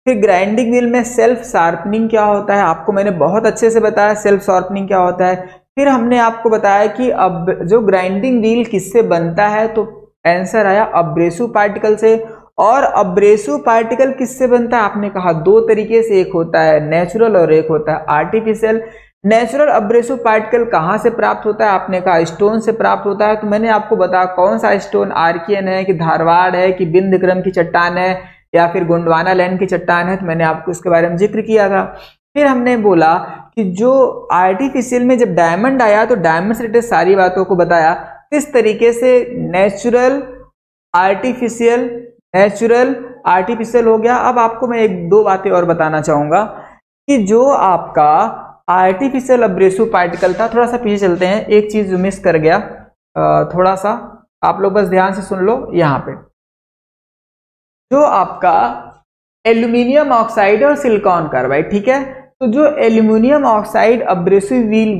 फिर ग्राइंडिंग व्हील में सेल्फ शार्पनिंग क्या होता है, आपको मैंने बहुत अच्छे से बताया सेल्फ शार्पनिंग क्या होता है। फिर हमने आपको बताया कि अब जो ग्राइंडिंग व्हील किससे बनता है, तो आंसर आया अब्रेसिव पार्टिकल से। और अब्रेसिव पार्टिकल किससे बनता है, आपने कहा 2 तरीके से, एक होता है नेचुरल और एक होता है आर्टिफिशियल। नेचुरल अब्रेसिव पार्टिकल कहाँ से प्राप्त होता है, आपने कहा स्टोन से प्राप्त होता है। तो मैंने आपको बताया कौन सा स्टोन, आर्कियन है कि धारवाड़ है कि बिंदक्रम की चट्टान है या फिर गोंडवाना लैंड की चट्टान है, तो मैंने आपको इसके बारे में जिक्र किया था। फिर हमने बोला कि जो आर्टिफिशियल में जब डायमंड आया तो डायमंड से रिलेटेड सारी बातों को बताया। इस तरीके से नेचुरल आर्टिफिशियल, नेचुरल आर्टिफिशियल हो गया। अब आपको मैं 1-2 बातें और बताना चाहूंगा कि जो आपका आर्टिफिशियल अब्रेसिव पार्टिकल था, थोड़ा सा पीछे चलते हैं, एक चीज जो मिस कर गया, थोड़ा सा आप लोग बस ध्यान से सुन लो। यहाँ पे जो आपका एल्यूमिनियम ऑक्साइड और सिलिकॉन कार्बाइड, ठीक है, तो जो aluminium oxide abrasive wheel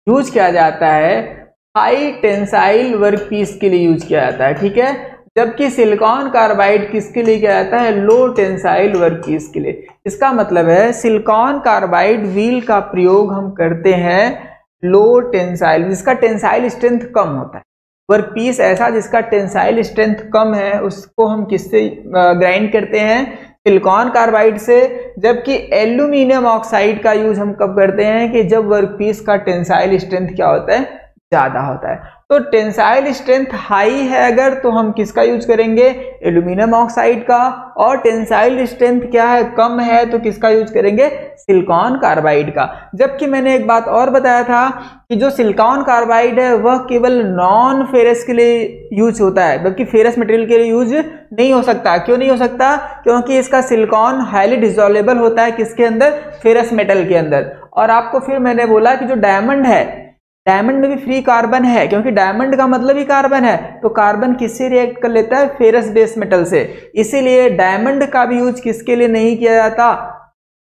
use किया जाता है हाई टेंसाइल वर्क पीस के लिए यूज किया जाता है। ठीक है, जबकि सिलिकॉन कार्बाइड किसके लिए किया जाता है, लो टेंसाइल वर्क पीस के लिए। इसका मतलब है सिलिकॉन कार्बाइड व्हील का प्रयोग हम करते हैं लो टेंसाइल, जिसका टेंसाइल स्ट्रेंथ कम होता है। वर्क पीस ऐसा जिसका टेंसाइल स्ट्रेंथ कम है, उसको हम किससे ग्राइंड करते हैं, सिलिकॉन कार्बाइड से। जबकि एल्यूमिनियम ऑक्साइड का यूज हम कब करते हैं कि जब वर्क पीस का टेंसाइल स्ट्रेंथ क्या होता है, ज्यादा होता है। तो टेंसाइल स्ट्रेंथ हाई है अगर, तो हम किसका यूज करेंगे, एल्यूमिनियम ऑक्साइड का। और टेंसाइल स्ट्रेंथ क्या है, कम है, तो किसका यूज करेंगे, सिलिकॉन कार्बाइड का। जबकि मैंने एक बात और बताया था कि जो सिलिकॉन कार्बाइड है वह केवल नॉन फेरस के लिए यूज होता है, जबकि फेरस मटेरियल के लिए यूज नहीं हो सकता। क्यों नहीं हो सकता, क्योंकि इसका सिलिकॉन हाईली डिसॉल्वेबल होता है किसके अंदर, फेरस मेटल के अंदर। और आपको फिर मैंने बोला कि जो डायमंड है, डायमंड में भी फ्री कार्बन है, क्योंकि डायमंड का मतलब ही कार्बन है, तो कार्बन किससे रिएक्ट कर लेता है, फेरस बेस मेटल से। इसीलिए डायमंड का भी यूज किसके लिए नहीं किया जाता,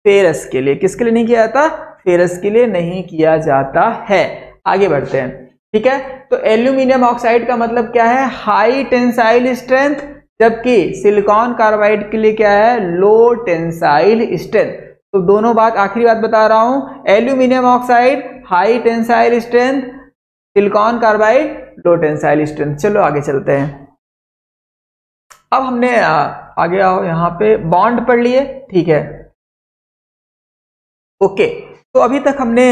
फेरस के लिए। किसके लिए नहीं किया जाता, फेरस के लिए नहीं किया जाता है। आगे बढ़ते हैं, ठीक है। तो एल्यूमिनियम ऑक्साइड का मतलब क्या है, हाई टेंसाइल स्ट्रेंथ, जबकि सिलिकॉन कार्बाइड के लिए क्या है, लो टेंसाइल स्ट्रेंथ। तो दोनों बात, आखिरी बात बता रहा हूं, aluminium oxide high tensile strength, silicon carbide low tensile strength. चलो आगे चलते हैं। अब हमने आगे आओ, यहां पे बॉन्ड पढ़ लिए, ठीक है, ओके। तो अभी तक हमने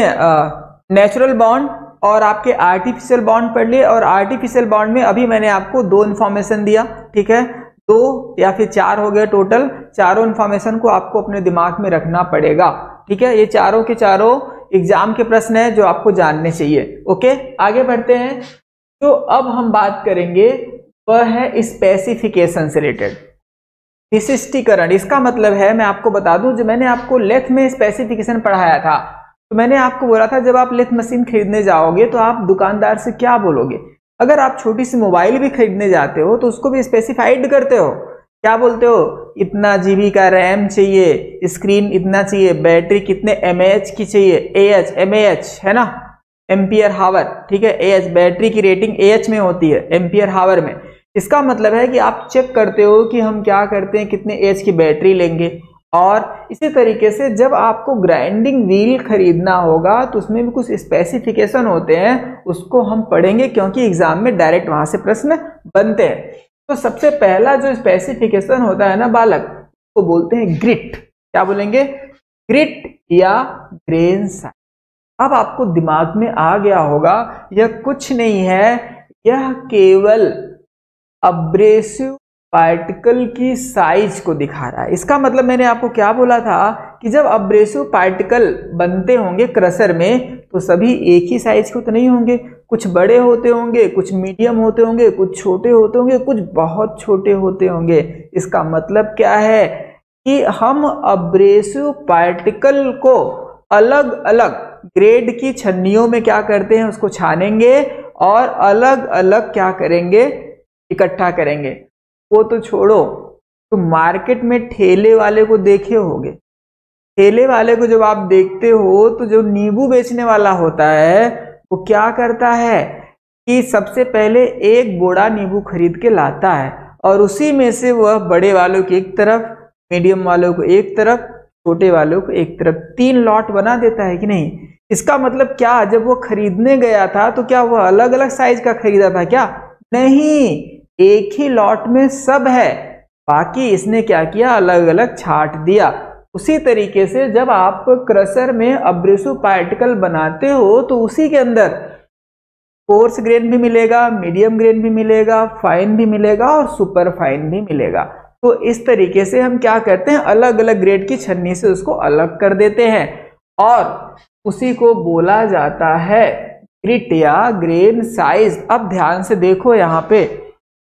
नेचुरल बॉन्ड और आपके आर्टिफिशियल बॉन्ड पढ़ लिए। और आर्टिफिशियल बॉन्ड में अभी मैंने आपको 2 इंफॉर्मेशन दिया, ठीक है, 2 या फिर 4 हो गए टोटल। चारों इंफॉर्मेशन को आपको अपने दिमाग में रखना पड़ेगा, ठीक है। ये चारों के चारों एग्जाम के प्रश्न है जो आपको जानने चाहिए, ओके। आगे बढ़ते हैं। तो अब हम बात करेंगे वह है स्पेसिफिकेशन से रिलेटेड, विशिष्टीकरण। इसका मतलब है, मैं आपको बता दूं, जो मैंने आपको लेथ में स्पेसिफिकेशन पढ़ाया था, तो मैंने आपको बोला था जब आप लेथ मशीन खरीदने जाओगे तो आप दुकानदार से क्या बोलोगे। अगर आप छोटी सी मोबाइल भी खरीदने जाते हो तो उसको भी स्पेसिफाइड करते हो, क्या बोलते हो, इतना जीबी का रैम चाहिए, स्क्रीन इतना चाहिए, बैटरी कितने एमएएच की चाहिए, एएच एमएएच है ना, एम्पियर हावर, ठीक है। एएच बैटरी की रेटिंग एएच में होती है, एम्पियर हावर में। इसका मतलब है कि आप चेक करते हो कि हम क्या करते हैं, कितने एच की बैटरी लेंगे। और इसी तरीके से जब आपको ग्राइंडिंग व्हील खरीदना होगा तो उसमें भी कुछ स्पेसिफिकेशन होते हैं, उसको हम पढ़ेंगे क्योंकि एग्जाम में डायरेक्ट वहां से प्रश्न बनते हैं। तो सबसे पहला जो स्पेसिफिकेशन होता है ना बालक, उसको बोलते हैं ग्रिट। क्या बोलेंगे, ग्रिट या ग्रेन साइज। अब आपको दिमाग में आ गया होगा, यह कुछ नहीं है, यह केवल अब्रेसिव पार्टिकल की साइज को दिखा रहा है। इसका मतलब मैंने आपको क्या बोला था कि जब अब्रेसिव पार्टिकल बनते होंगे क्रशर में तो सभी एक ही साइज के तो नहीं होंगे, कुछ बड़े होते होंगे, कुछ मीडियम होते होंगे, कुछ छोटे होते होंगे, कुछ बहुत छोटे होते होंगे। इसका मतलब क्या है कि हम अब्रेसिव पार्टिकल को अलग अलग ग्रेड की छन्नियों में क्या करते हैं, उसको छानेंगे और अलग अलग क्या करेंगे, इकट्ठा करेंगे। वो तो छोड़ो, तो मार्केट में ठेले वाले को देखे होगे, ठेले वाले को जब आप देखते हो तो जो नींबू बेचने वाला होता है वो क्या करता है कि सबसे पहले एक बोरा नींबू खरीद के लाता है और उसी में से वह बड़े वालों की एक तरफ, मीडियम वालों को एक तरफ, छोटे वालों को एक तरफ 3 लॉट बना देता है कि नहीं। इसका मतलब क्या, जब वो खरीदने गया था तो क्या वह अलग अलग साइज का खरीदा था क्या? नहीं, एक ही लॉट में सब है, बाकी इसने क्या किया, अलग अलग छांट दिया। उसी तरीके से जब आप क्रशर में अब्रेसिव पार्टिकल बनाते हो तो उसी के अंदर कोर्स ग्रेन भी मिलेगा, मीडियम ग्रेन भी मिलेगा, फाइन भी मिलेगा और सुपर फाइन भी मिलेगा। तो इस तरीके से हम क्या करते हैं, अलग अलग ग्रेड की छन्नी से उसको अलग कर देते हैं और उसी को बोला जाता है ग्रिट या ग्रेन साइज। अब ध्यान से देखो यहाँ पे,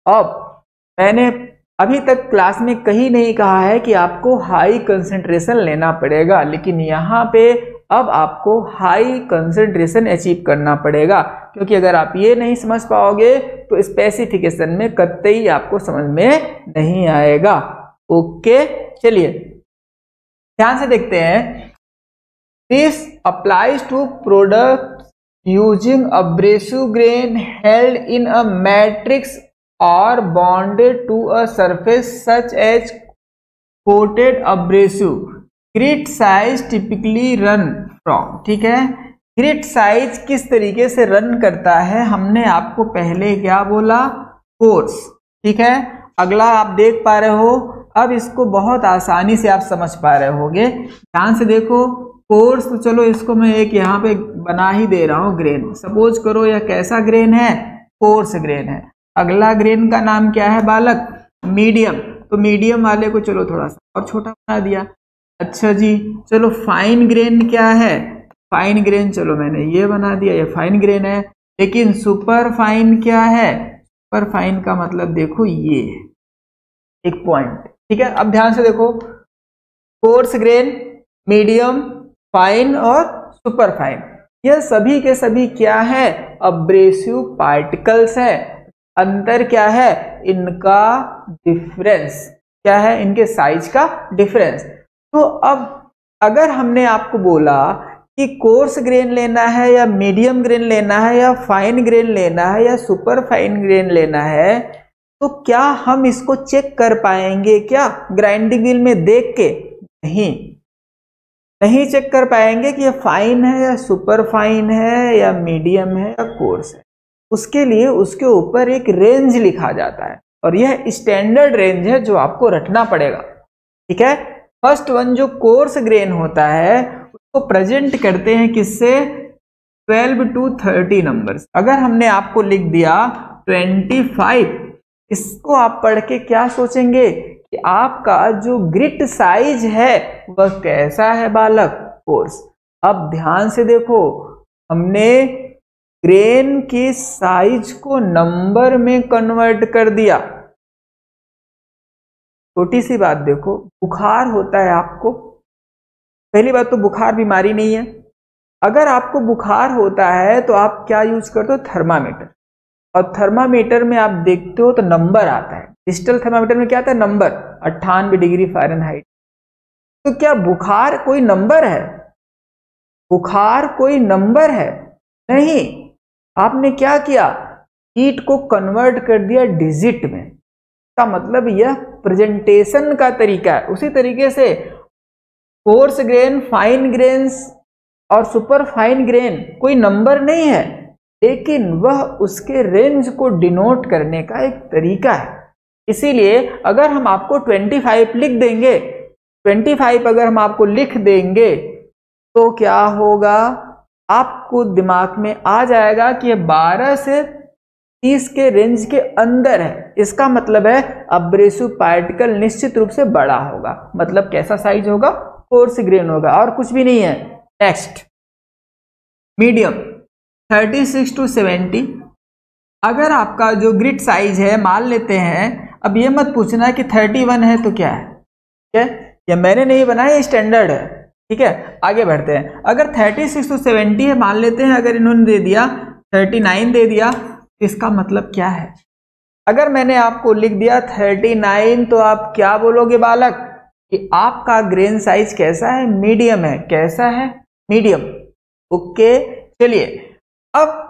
अब मैंने अभी तक क्लास में कहीं नहीं कहा है कि आपको हाई कंसंट्रेशन लेना पड़ेगा, लेकिन यहाँ पे अब आपको हाई कंसंट्रेशन अचीव करना पड़ेगा, क्योंकि अगर आप ये नहीं समझ पाओगे तो स्पेसिफिकेशन में कतई आपको समझ में नहीं आएगा। ओके, चलिए ध्यान से देखते हैं। This applies to product using abrasive grain held in a matrix or bonded to a surface such as coated abrasive. Grit size typically run from, ठीक है, ग्रिट साइज किस तरीके से रन करता है, हमने आपको पहले क्या बोला, कोर्स, ठीक है। अगला आप देख पा रहे हो, अब इसको बहुत आसानी से आप समझ पा रहे होगे। ध्यान से देखो, कोर्स, तो चलो इसको मैं एक यहाँ पे बना ही दे रहा हूँ ग्रेन। सपोज करो यह कैसा ग्रेन है, कोर्स ग्रेन है। अगला ग्रेन का नाम क्या है बालक, मीडियम। तो मीडियम वाले को चलो थोड़ा सा और छोटा बना दिया। अच्छा जी, चलो फाइन ग्रेन क्या है, फाइन ग्रेन चलो मैंने ये बना दिया, ये फाइन ग्रेन है। लेकिन सुपर फाइन क्या है, सुपर फाइन का मतलब देखो ये एक पॉइंट, ठीक है। अब ध्यान से देखो, कोर्स ग्रेन, मीडियम, फाइन और सुपर फाइन, यह सभी के सभी क्या है, अब्रेसिव पार्टिकल्स है। अंतर क्या है, इनका डिफरेंस क्या है, इनके साइज का डिफरेंस। तो अब अगर हमने आपको बोला कि कोर्स ग्रेन लेना है या मीडियम ग्रेन लेना है या फाइन ग्रेन लेना है या सुपर फाइन ग्रेन लेना है, तो क्या हम इसको चेक कर पाएंगे क्या ग्राइंडिंग व्हील में देख के? नहीं चेक कर पाएंगे कि ये फाइन है या सुपर फाइन है या मीडियम है या कोर्स है। उसके लिए उसके ऊपर एक रेंज लिखा जाता है और यह स्टैंडर्ड रेंज है जो आपको रटना पड़ेगा, ठीक है। फर्स्ट वन जो कोर्स ग्रेन होता है उसको प्रेजेंट करते हैं किससे, 12 to 30 नंबर्स। अगर हमने आपको लिख दिया 25, इसको आप पढ़ के क्या सोचेंगे कि आपका जो ग्रिट साइज है वह कैसा है बालक, कोर्स। अब ध्यान से देखो, हमने ग्रेन की साइज को नंबर में कन्वर्ट कर दिया। छोटी सी बात देखो, बुखार होता है आपको, पहली बात तो बुखार बीमारी नहीं है। अगर आपको बुखार होता है तो आप क्या यूज करते हो, थर्मामीटर। और थर्मामीटर में आप देखते हो तो नंबर आता है, डिजिटल थर्मामीटर में क्या आता है, नंबर 98 डिग्री फ़ारेनहाइट। तो क्या बुखार कोई नंबर है, बुखार कोई नंबर है? नहीं। आपने क्या किया, हीट को कन्वर्ट कर दिया डिजिट में। का मतलब यह प्रेजेंटेशन का तरीका है। उसी तरीके से कोर्स ग्रेन, फाइन ग्रेन्स और सुपर फाइन ग्रेन कोई नंबर नहीं है, लेकिन वह उसके रेंज को डिनोट करने का एक तरीका है। इसीलिए अगर हम आपको 25 लिख देंगे, 25 अगर हम आपको लिख देंगे तो क्या होगा, आपको दिमाग में आ जाएगा कि ये 12 से 30 के रेंज के अंदर है। इसका मतलब है अब्रेसिव पार्टिकल निश्चित रूप से बड़ा होगा। मतलब कैसा साइज होगा, कोर्स ग्रेन होगा और कुछ भी नहीं है। Next, medium 36 to 70। अगर आपका जो ग्रिट साइज है, मान लेते हैं, अब ये मत पूछना कि 31 है तो क्या है, ठीक है, ये मैंने नहीं बनाया, ये स्टैंडर्ड है। ठीक है, आगे बढ़ते हैं। अगर 36 to 70 है, मान लेते हैं अगर इन्होंने दे दिया 39 दे दिया, तो इसका मतलब क्या है? अगर मैंने आपको लिख दिया 39, तो आप क्या बोलोगे बालक कि आपका ग्रेन साइज कैसा है? मीडियम है। कैसा है? मीडियम। ओके, चलिए अब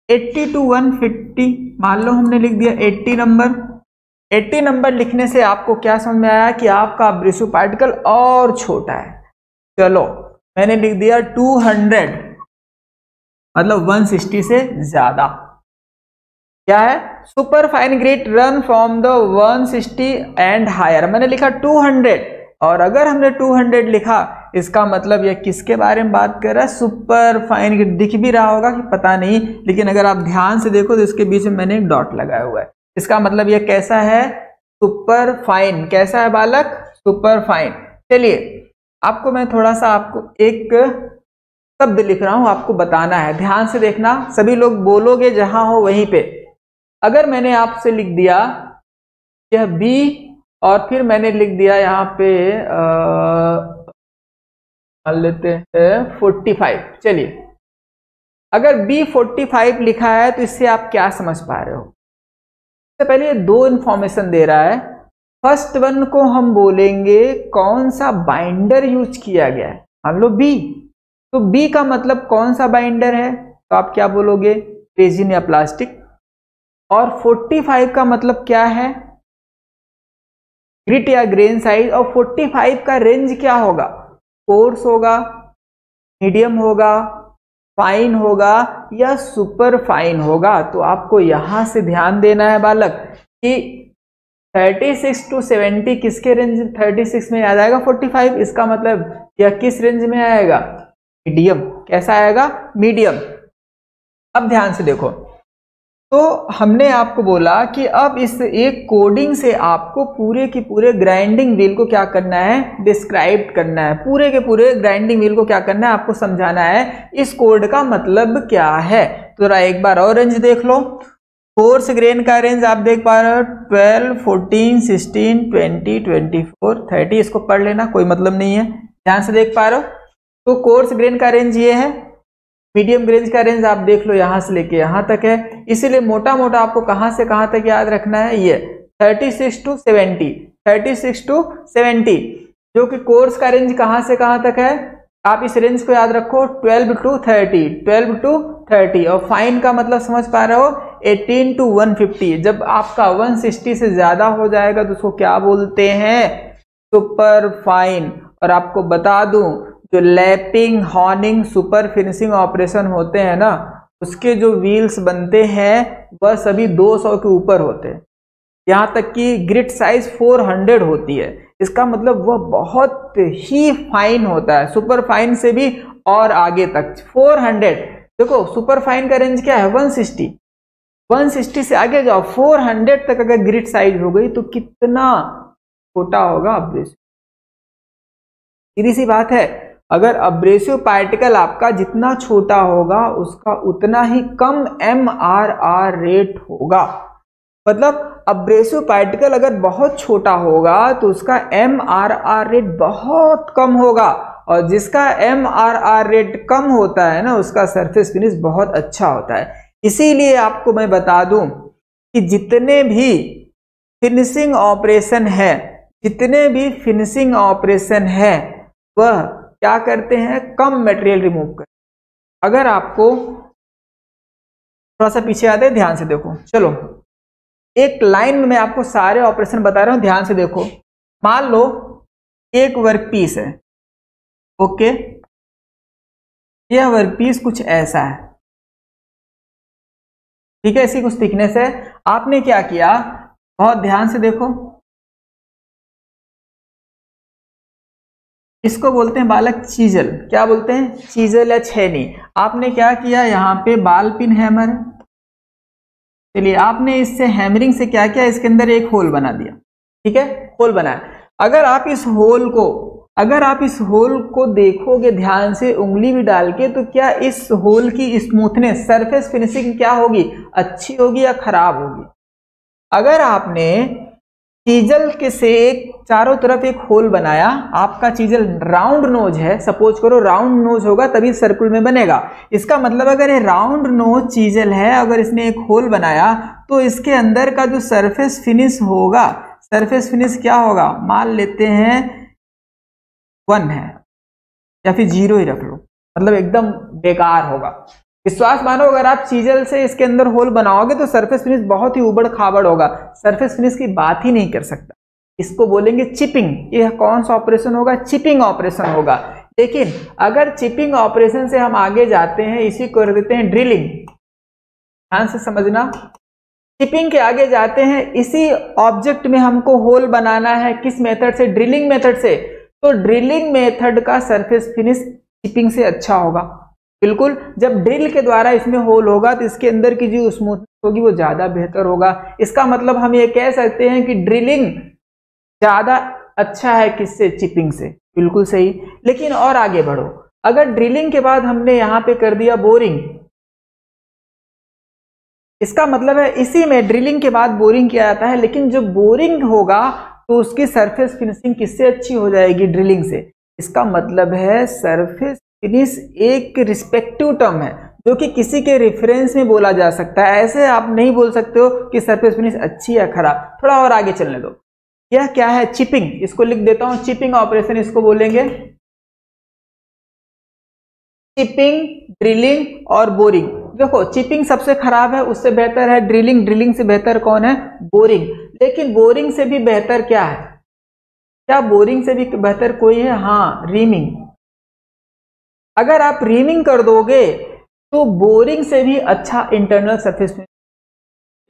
80 to 150 मान लो हमने लिख दिया 80 नंबर। 80 नंबर लिखने से आपको क्या समझ में आया कि आपका अब्रेसिव पार्टिकल और छोटा है। चलो मैंने लिख दिया 200, मतलब 160 से ज्यादा। क्या है? Super fine grade run from the 160 and higher. मैंने लिखा 200, और अगर हमने 200 लिखा, इसका मतलब यह किसके बारे में बात कर रहा है? Super fine grade. दिख भी रहा होगा कि पता नहीं, लेकिन अगर आप ध्यान से देखो तो इसके बीच में मैंने एक डॉट लगाया हुआ है। इसका मतलब यह कैसा है? Super fine. कैसा है बालक? Super fine. चलिए आपको मैं थोड़ा सा आपको एक शब्द लिख रहा हूं, आपको बताना है, ध्यान से देखना। सभी लोग बोलोगे जहां हो वहीं पे। अगर मैंने आपसे लिख दिया यह बी, और फिर मैंने लिख दिया यहाँ पे मान लेते हैं 45। चलिए अगर बी 45 लिखा है तो इससे आप क्या समझ पा रहे हो? सबसे पहले ये दो इंफॉर्मेशन दे रहा है। फर्स्ट वन को हम बोलेंगे कौन सा बाइंडर यूज किया गया है। मान लो बी, तो बी का मतलब कौन सा बाइंडर है? तो आप क्या बोलोगे? रेजिन या प्लास्टिक। और 45 का मतलब क्या है? ग्रिट या ग्रेन साइज। और 45 का रेंज क्या होगा? कोर्स होगा, मीडियम होगा, फाइन होगा या सुपर फाइन होगा। तो आपको यहां से ध्यान देना है बालक कि 36 to 70 किसके रेंज? 36 में आ जाएगा 45। इसका मतलब यह किस रेंज में आएगा? मीडियम। कैसा आएगा? मीडियम। अब ध्यान से देखो, तो हमने आपको बोला कि अब इस एक कोडिंग से आपको पूरे के पूरे ग्राइंडिंग व्हील को क्या करना है? डिस्क्राइब करना है। पूरे के पूरे ग्राइंडिंग व्हील को क्या करना है? आपको समझाना है इस कोड का मतलब क्या है। तो जरा एक बार और रेंज देख लो। कोर्स ग्रेन का रेंज आप देख पा रहे हो 12, 14, 16, 20, 24, 30। इसको पढ़ लेना, कोई मतलब नहीं है, ध्यान से देख पा रहे हो। तो कोर्स ग्रेन का रेंज ये है। मीडियम ग्रेन का रेंज आप देख लो यहां से लेके यहां तक है। इसीलिए मोटा मोटा आपको कहां से कहां तक याद रखना है? ये 36 to 70, 36 to 70, जो कि कोर्स का रेंज कहां से कहां तक है? आप इस रेंज को याद रखो 12 to 30, 12 to 30। और फाइन का मतलब समझ पा रहे हो? 18 to 150। जब आपका 160 से ज्यादा हो जाएगा तो उसको क्या बोलते हैं? Super fine. और आपको बता दूं, जो lapping, horning, super finishing operation होते हैं ना, उसके जो व्हील्स बनते हैं वह सभी 200 के ऊपर होते हैं। यहां तक कि ग्रिट साइज 400 होती है। इसका मतलब वह बहुत ही फाइन होता है, सुपर फाइन से भी और आगे तक 400। देखो सुपर फाइन का रेंज क्या है? 160। 160 से आगे जाओ 400 तक अगर ग्रिट साइज हो गई तो कितना छोटा होगा अब्रेसिव। सीधी सी बात है, अगर अब्रेसिव पार्टिकल आपका जितना छोटा होगा उसका उतना ही कम MRR रेट होगा। मतलब अब्रेसिव पार्टिकल अगर बहुत छोटा होगा तो उसका MRR रेट बहुत कम होगा, और जिसका MRR रेट कम होता है ना, उसका सरफेस फिनिश बहुत अच्छा होता है। इसीलिए आपको मैं बता दूं कि जितने भी फिनिशिंग ऑपरेशन है, जितने भी फिनिशिंग ऑपरेशन है वह क्या करते हैं? कम मटेरियल रिमूव कर। अगर आपको थोड़ा सा पीछे आते हैं, ध्यान से देखो। चलो एक लाइन में मैं आपको सारे ऑपरेशन बता रहा हूं, ध्यान से देखो। मान लो एक वर्क पीस है, ओके, यह वर्क पीस कुछ ऐसा है, ठीक है, इसी कुछ थिकनेस है। आपने क्या किया? बहुत ध्यान से देखो, इसको बोलते हैं बालक चीजल। क्या बोलते हैं? चीजल या छेनी। आपने क्या किया? यहाँ पे बाल पिन हैमर, चलिए आपने इससे हैमरिंग से क्या किया? इसके अंदर एक होल बना दिया, ठीक है, होल बनाया। अगर आप इस होल को देखोगे ध्यान से उंगली भी डाल के, तो क्या इस होल की स्मूथनेस, सरफेस फिनिशिंग क्या होगी? अच्छी होगी या खराब होगी? अगर आपने चीजल के से एक चारों तरफ एक होल बनाया, आपका चीजल राउंड नोज है, सपोज करो राउंड नोज होगा तभी सर्कल में बनेगा। इसका मतलब अगर ये राउंड नोज चीजल है, अगर इसने एक होल बनाया तो इसके अंदर का जो सरफेस फिनिश होगा, सरफेस फिनिश क्या होगा, मान लेते हैं 1 है या फिर 0 ही रख लो, मतलब एकदम बेकार होगा। विश्वास मानो अगर आप चीजल से इसके अंदर होल बनाओगे तो सरफेस फिनिश बहुत ही उबड़ खाबड़ होगा, सरफेस फिनिश की बात ही नहीं कर सकता। इसको बोलेंगे चिपिंग। यह कौन सा ऑपरेशन होगा, चिपिंग ऑपरेशन होगा। लेकिन अगर चिपिंग ऑपरेशन से हम आगे जाते हैं, इसी को कर देते हैं ड्रिलिंग, ध्यान से समझना। चिपिंग के आगे जाते हैं, इसी ऑब्जेक्ट में हमको होल बनाना है, किस मेथड से, ड्रिलिंग मेथड से। तो ड्रिलिंग मेथड का सरफेस फिनिश चिपिंग से अच्छा होगा, बिल्कुल। जब ड्रिल के द्वारा इसमें होल होगा तो इसके अंदर की जो स्मूथनेस होगी वो ज्यादा बेहतर होगा। इसका मतलब हम ये कह सकते हैं कि ड्रिलिंग ज्यादा अच्छा है किससे, चिपिंग से, बिल्कुल सही। लेकिन और आगे बढ़ो, अगर ड्रिलिंग के बाद हमने यहां पे कर दिया बोरिंग, इसका मतलब है इसी में ड्रिलिंग के बाद बोरिंग किया जाता है, लेकिन जो बोरिंग होगा तो उसकी सरफेस फिनिशिंग किससे अच्छी हो जाएगी, ड्रिलिंग से। इसका मतलब है सरफेस फिनिश एक रिस्पेक्टिव टर्म है जो कि किसी के रेफरेंस में बोला जा सकता है। ऐसे आप नहीं बोल सकते हो कि सरफेस फिनिश अच्छी या खराब। थोड़ा और आगे चलने दो, यह क्या है, चिपिंग। इसको लिख देता हूं, चिपिंग ऑपरेशन इसको बोलेंगे। चिपिंग, ड्रिलिंग और बोरिंग। देखो चिपिंग सबसे खराब है, उससे बेहतर है ड्रिलिंग, ड्रिलिंग से बेहतर कौन है, बोरिंग। लेकिन बोरिंग से भी बेहतर क्या है, क्या बोरिंग से भी बेहतर कोई है, हाँ, रीमिंग। अगर आप रीमिंग कर दोगे तो बोरिंग से भी अच्छा इंटरनल सरफेस फिनिश।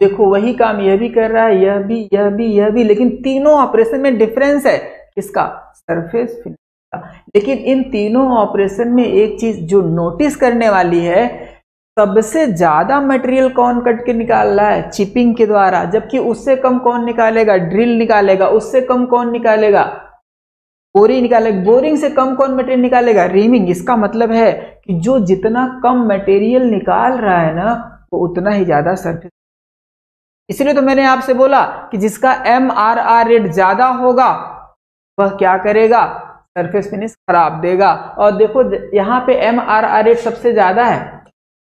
देखो वही काम यह भी कर रहा है, यह भी, यह भी, यह भी, लेकिन तीनों ऑपरेशन में डिफरेंस है, किसका, सरफेस फिनिश का। लेकिन इन तीनों ऑपरेशन में एक चीज जो नोटिस करने वाली है, सबसे ज्यादा मटेरियल कौन कट के निकाल रहा है, चिपिंग के द्वारा, जबकि उससे कम कौन निकालेगा, ड्रिल निकालेगा, उससे कम कौन निकालेगा, बोरिंग निकालेगा, बोरिंग से कम कौन मटेरियल निकालेगा, रीमिंग। इसका मतलब है कि जो जितना कम मटेरियल निकाल रहा है ना, वो उतना ही ज्यादा सरफेस। इसलिए तो मैंने आपसे बोला कि जिसका MRR रेट ज्यादा होगा वह क्या करेगा, सरफेस फिनिश खराब देगा। और देखो यहाँ पे MRR रेट सबसे ज्यादा है,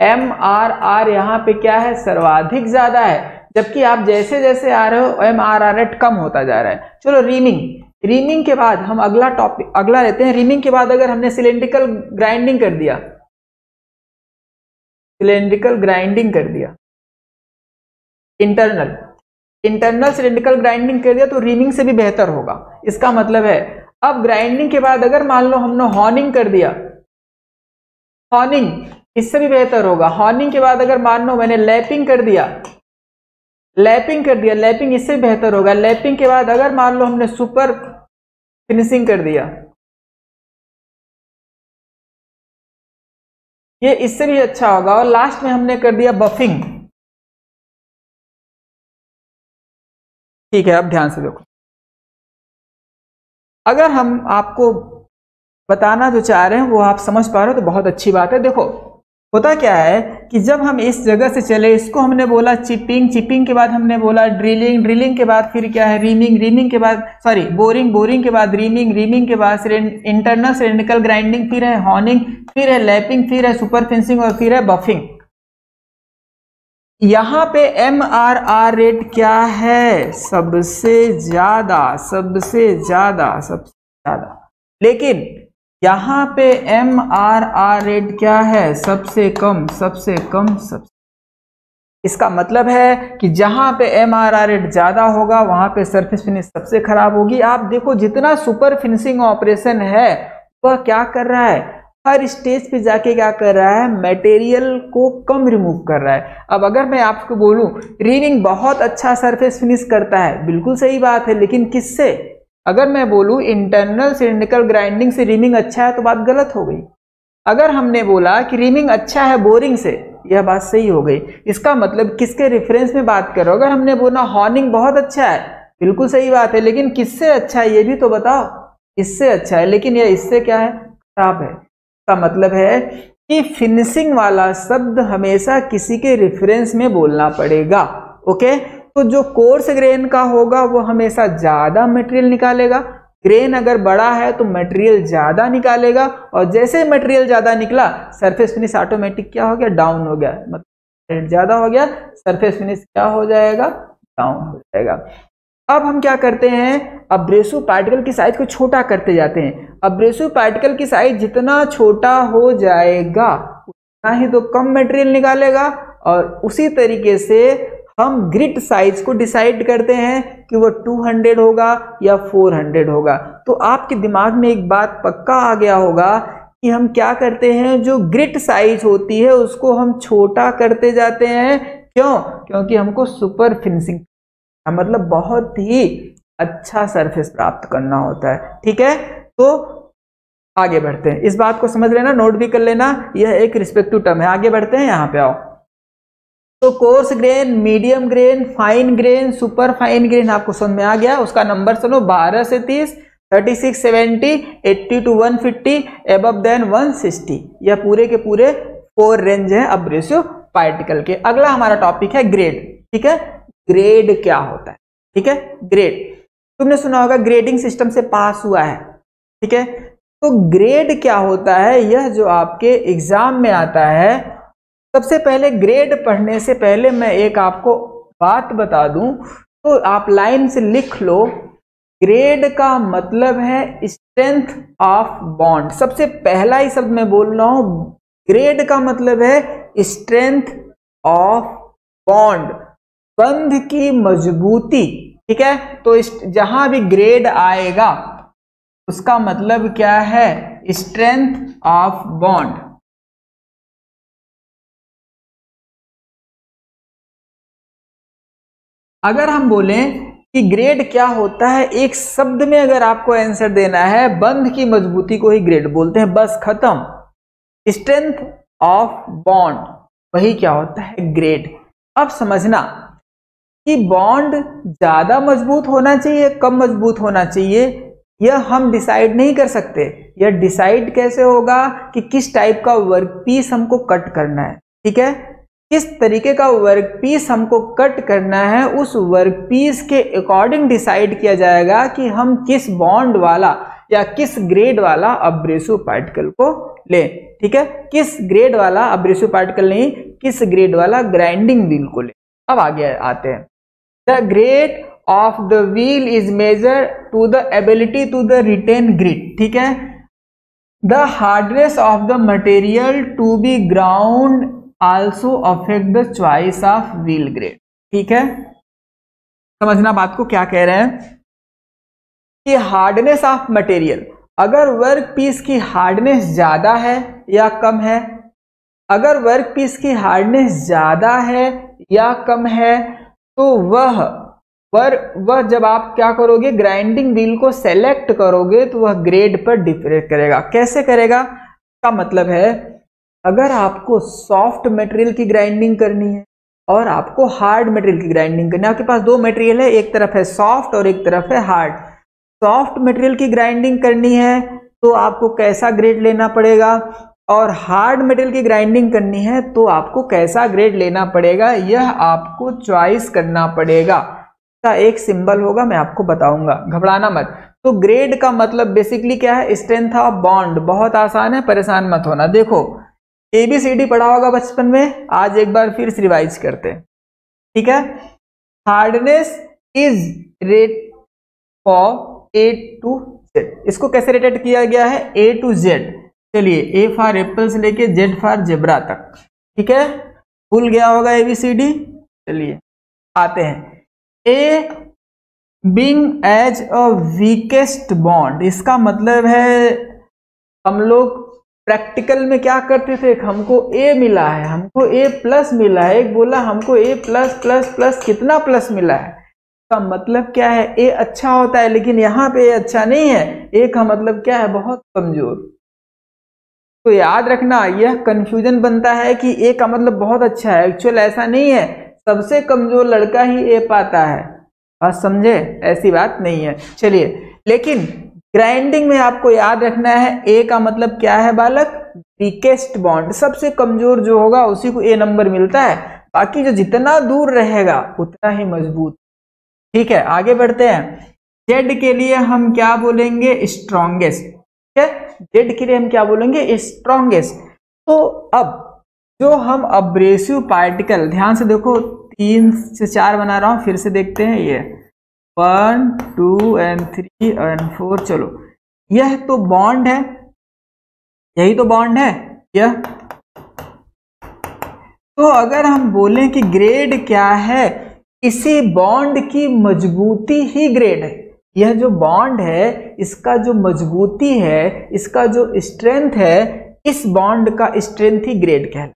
MRR यहाँ पे क्या है, सर्वाधिक ज्यादा है, जबकि आप जैसे जैसे आ रहे हो MRR रेट कम होता जा रहा है। चलो रीमिंग, रीमिंग के बाद हम अगला टॉपिक अगला लेते हैं। रीमिंग के बाद अगर हमने सिलेंड्रिकल ग्राइंडिंग कर दिया, सिलेंड्रिकल ग्राइंडिंग कर दिया, इंटरनल सिलेंड्रिकल ग्राइंडिंग कर दिया तो रीमिंग से भी बेहतर होगा। इसका मतलब है अब ग्राइंडिंग के बाद अगर मान लो हमने हॉर्निंग कर दिया, हॉर्निंग इससे भी बेहतर होगा। हॉर्निंग के बाद अगर मान लो मैंने लैपिंग कर दिया, लैपिंग कर दिया, लैपिंग इससे बेहतर होगा। लैपिंग के बाद अगर मान लो हमने सुपर फिनिशिंग कर दिया, ये इससे भी अच्छा होगा। और लास्ट में हमने कर दिया बफिंग। ठीक है, अब ध्यान से देखो, अगर हम आपको बताना जो चाह रहे हैं वो आप समझ पा रहे हो तो बहुत अच्छी बात है। देखो होता क्या है कि जब हम इस जगह से चले, इसको हमने बोला चिपिंग, चिपिंग के बाद हमने बोला ड्रिलिंग, ड्रिलिंग के बाद फिर क्या है, रीमिंग, रीमिंग के बाद सॉरी बोरिंग, बोरिंग के बाद रीमिंग, रीमिंग के बाद इंटरनल सिलेंड्रिकल ग्राइंडिंग, फिर है हॉर्निंग, फिर है लैपिंग, फिर है सुपर फिनिशिंग और फिर है बफिंग। यहां पे MRR रेट क्या है, सबसे ज्यादा, सबसे ज्यादा, सबसे ज्यादा। लेकिन यहां पे MRR रेट क्या है, सबसे कम, सबसे कम, सबसे। इसका मतलब है कि जहां पे MRR रेट ज्यादा होगा वहां पे सरफेस फिनिश सबसे खराब होगी। आप देखो जितना सुपर फिनिशिंग ऑपरेशन है वह क्या कर रहा है, हर स्टेज पे जाके क्या कर रहा है, मटेरियल को कम रिमूव कर रहा है। अब अगर मैं आपको बोलूं रीमिंग बहुत अच्छा सरफेस फिनिश करता है, बिल्कुल सही बात है, लेकिन किससे? अगर मैं बोलूं इंटरनल सिलेंड्रिकल ग्राइंडिंग से रीमिंग अच्छा है तो बात गलत हो गई। अगर हमने बोला कि रीमिंग अच्छा है बोरिंग से, यह बात सही हो गई। इसका मतलब किसके रेफरेंस में बात कर रहे हो। अगर हमने बोला हॉर्निंग बहुत अच्छा है, बिल्कुल सही बात है, लेकिन किससे अच्छा है ये भी तो बताओ। इससे अच्छा है, लेकिन यह इससे क्या है, खराब है। का मतलब है कि फिनिशिंग वाला शब्द हमेशा किसी के रेफरेंस में बोलना पड़ेगा। ओके, तो जो कोर्स ग्रेन का होगा वो हमेशा ज्यादा मटेरियल निकालेगा, ग्रेन अगर बड़ा है तो मटेरियल ज्यादा निकालेगा, और जैसे मटेरियल ज्यादा निकला सरफेस फिनिश ऑटोमेटिक क्या हो गया, डाउन हो गया, मतलब ज्यादा हो गया, सरफेस फिनिश क्या हो जाएगा, डाउन हो जाएगा। अब हम क्या करते हैं, अब्रेसिव पार्टिकल की साइज को छोटा करते जाते हैं। अब्रेसिव पार्टिकल की साइज जितना छोटा हो जाएगा उतना ही तो कम मटेरियल निकालेगा, और उसी तरीके से हम ग्रिट साइज को डिसाइड करते हैं कि वो 200 होगा या 400 होगा। तो आपके दिमाग में एक बात पक्का आ गया होगा कि हम क्या करते हैं, जो ग्रिट साइज होती है उसको हम छोटा करते जाते हैं। क्यों? क्योंकि हमको सुपर फिनिशिंग मतलब बहुत ही अच्छा सरफेस प्राप्त करना होता है। ठीक है, तो आगे बढ़ते हैं, इस बात को समझ लेना, नोट भी कर लेना, यह एक रिस्पेक्टिव टर्म है। आगे बढ़ते हैं, यहां पे आओ। तो coarse grain, medium grain, fine grain, super fine grain आपको समझ में आ गया। उसका नंबर सुनो, 12 से 30, 36, 70, 80 to 150, एबव देन 160। यह पूरे के पूरे 4 रेंज है अब्रेसिव पार्टिकल के। अगला हमारा टॉपिक है ग्रेड। ठीक है, ग्रेड क्या होता है? ठीक है, ग्रेड तुमने सुना होगा, ग्रेडिंग सिस्टम से पास हुआ है। ठीक है, तो ग्रेड क्या होता है, यह जो आपके एग्जाम में आता है। सबसे पहले ग्रेड पढ़ने से पहले मैं एक आपको बात बता दूं, तो आप लाइन से लिख लो, ग्रेड का मतलब है स्ट्रेंथ ऑफ बॉन्ड। सबसे पहला ही शब्द मैं बोल रहा हूं, ग्रेड का मतलब है स्ट्रेंथ ऑफ बॉन्ड, बंध की मजबूती। ठीक है, तो जहां भी ग्रेड आएगा उसका मतलब क्या है, स्ट्रेंथ ऑफ बॉन्ड। अगर हम बोलें कि ग्रेड क्या होता है, एक शब्द में अगर आपको आंसर देना है, बंध की मजबूती को ही ग्रेड बोलते हैं, बस खत्म। स्ट्रेंथ ऑफ बॉन्ड वही क्या होता है, ग्रेड। अब समझना कि बॉन्ड ज्यादा मजबूत होना चाहिए, कम मजबूत होना चाहिए, यह हम डिसाइड नहीं कर सकते। यह डिसाइड कैसे होगा कि किस टाइप का वर्कपीस हमको कट करना है। ठीक है, किस तरीके का वर्कपीस हमको कट करना है, उस वर्कपीस के अकॉर्डिंग डिसाइड किया जाएगा कि हम किस बॉन्ड वाला या किस ग्रेड वाला अब्रेसिव पार्टिकल को लें। ठीक है, किस ग्रेड वाला अब्रेसिव पार्टिकल नहीं, किस ग्रेड वाला ग्राइंडिंग व्हील को लें। अब आगे आते हैं, the grade of the wheel is measure to the ability to the retain grit. ठीक है, the hardness of the material to be ground also affect the choice of wheel grade. ठीक है, समझना बात को, क्या कह रहे हैं कि हार्डनेस ऑफ मटेरियल, अगर वर्क पीस की हार्डनेस ज्यादा है या कम है, अगर वर्क पीस की हार्डनेस ज्यादा है या कम है, तो वह जब आप क्या करोगे, ग्राइंडिंग व्हील को सेलेक्ट करोगे तो वह ग्रेड पर डिफर करेगा। कैसे करेगा? का मतलब है, अगर आपको सॉफ्ट मटेरियल की ग्राइंडिंग करनी है और आपको हार्ड मटेरियल की ग्राइंडिंग करनी है, आपके पास दो मटेरियल है, एक तरफ है सॉफ्ट और एक तरफ है हार्ड। सॉफ्ट मटेरियल की ग्राइंडिंग करनी है तो आपको कैसा ग्रेड लेना पड़ेगा, और हार्ड मटेरियल की ग्राइंडिंग करनी है तो आपको कैसा ग्रेड लेना पड़ेगा, यह आपको चॉइस करना पड़ेगा। इसका एक सिंबल होगा, मैं आपको बताऊंगा, घबराना मत। तो ग्रेड का मतलब बेसिकली क्या है, स्ट्रेंथ ऑफ बॉन्ड। बहुत आसान है, परेशान मत होना। देखो ABCD पढ़ा होगा बचपन में, आज एक बार फिर से रिवाइज करते हैं। ठीक है, hardness is rate for A to Z। इसको कैसे रेटेड किया गया है, A to Z। चलिए, A फॉर एप्पल से लेके Z फॉर जेब्रा तक। ठीक है, भूल गया होगा ABCD। चलिए आते हैं, A being as a weakest bond, इसका मतलब है हम लोग प्रैक्टिकल में क्या करते थे, हमको A मिला है, हमको A+ मिला है, एक बोला हमको A+++ कितना प्लस मिला है, का मतलब क्या है, A अच्छा होता है, लेकिन यहाँ पे A अच्छा नहीं है। A का मतलब क्या है, बहुत कमजोर। तो याद रखना, यह कंफ्यूजन बनता है कि A का मतलब बहुत अच्छा है, एक्चुअल ऐसा नहीं है, सबसे कमजोर लड़का ही A पाता है। बात समझे, ऐसी बात नहीं है। चलिए, लेकिन ग्राइंडिंग में आपको याद रखना है, A का मतलब क्या है बालक, वीकेस्ट बॉन्ड, सबसे कमजोर जो होगा उसी को A नंबर मिलता है। बाकी जो जितना दूर रहेगा उतना ही मजबूत। ठीक है, आगे बढ़ते हैं। जेड के लिए हम क्या बोलेंगे? स्ट्रॉन्गेस्ट। ठीक है, जेड के लिए हम क्या बोलेंगे? स्ट्रॉन्गेस्ट। तो अब जो हम अब्रेसिव पार्टिकल, ध्यान से देखो 3 से 4 बना रहा हूं, फिर से देखते हैं। ये 1 2 and 3 and 4, चलो यह तो बॉन्ड है, यही तो बॉन्ड है यह। तो अगर हम बोलें कि ग्रेड क्या है, इसी बॉन्ड की मजबूती ही ग्रेड है। यह जो बॉन्ड है इसका जो मजबूती है, इसका जो स्ट्रेंथ है, इस बॉन्ड का स्ट्रेंथ ही ग्रेड कहलाता है।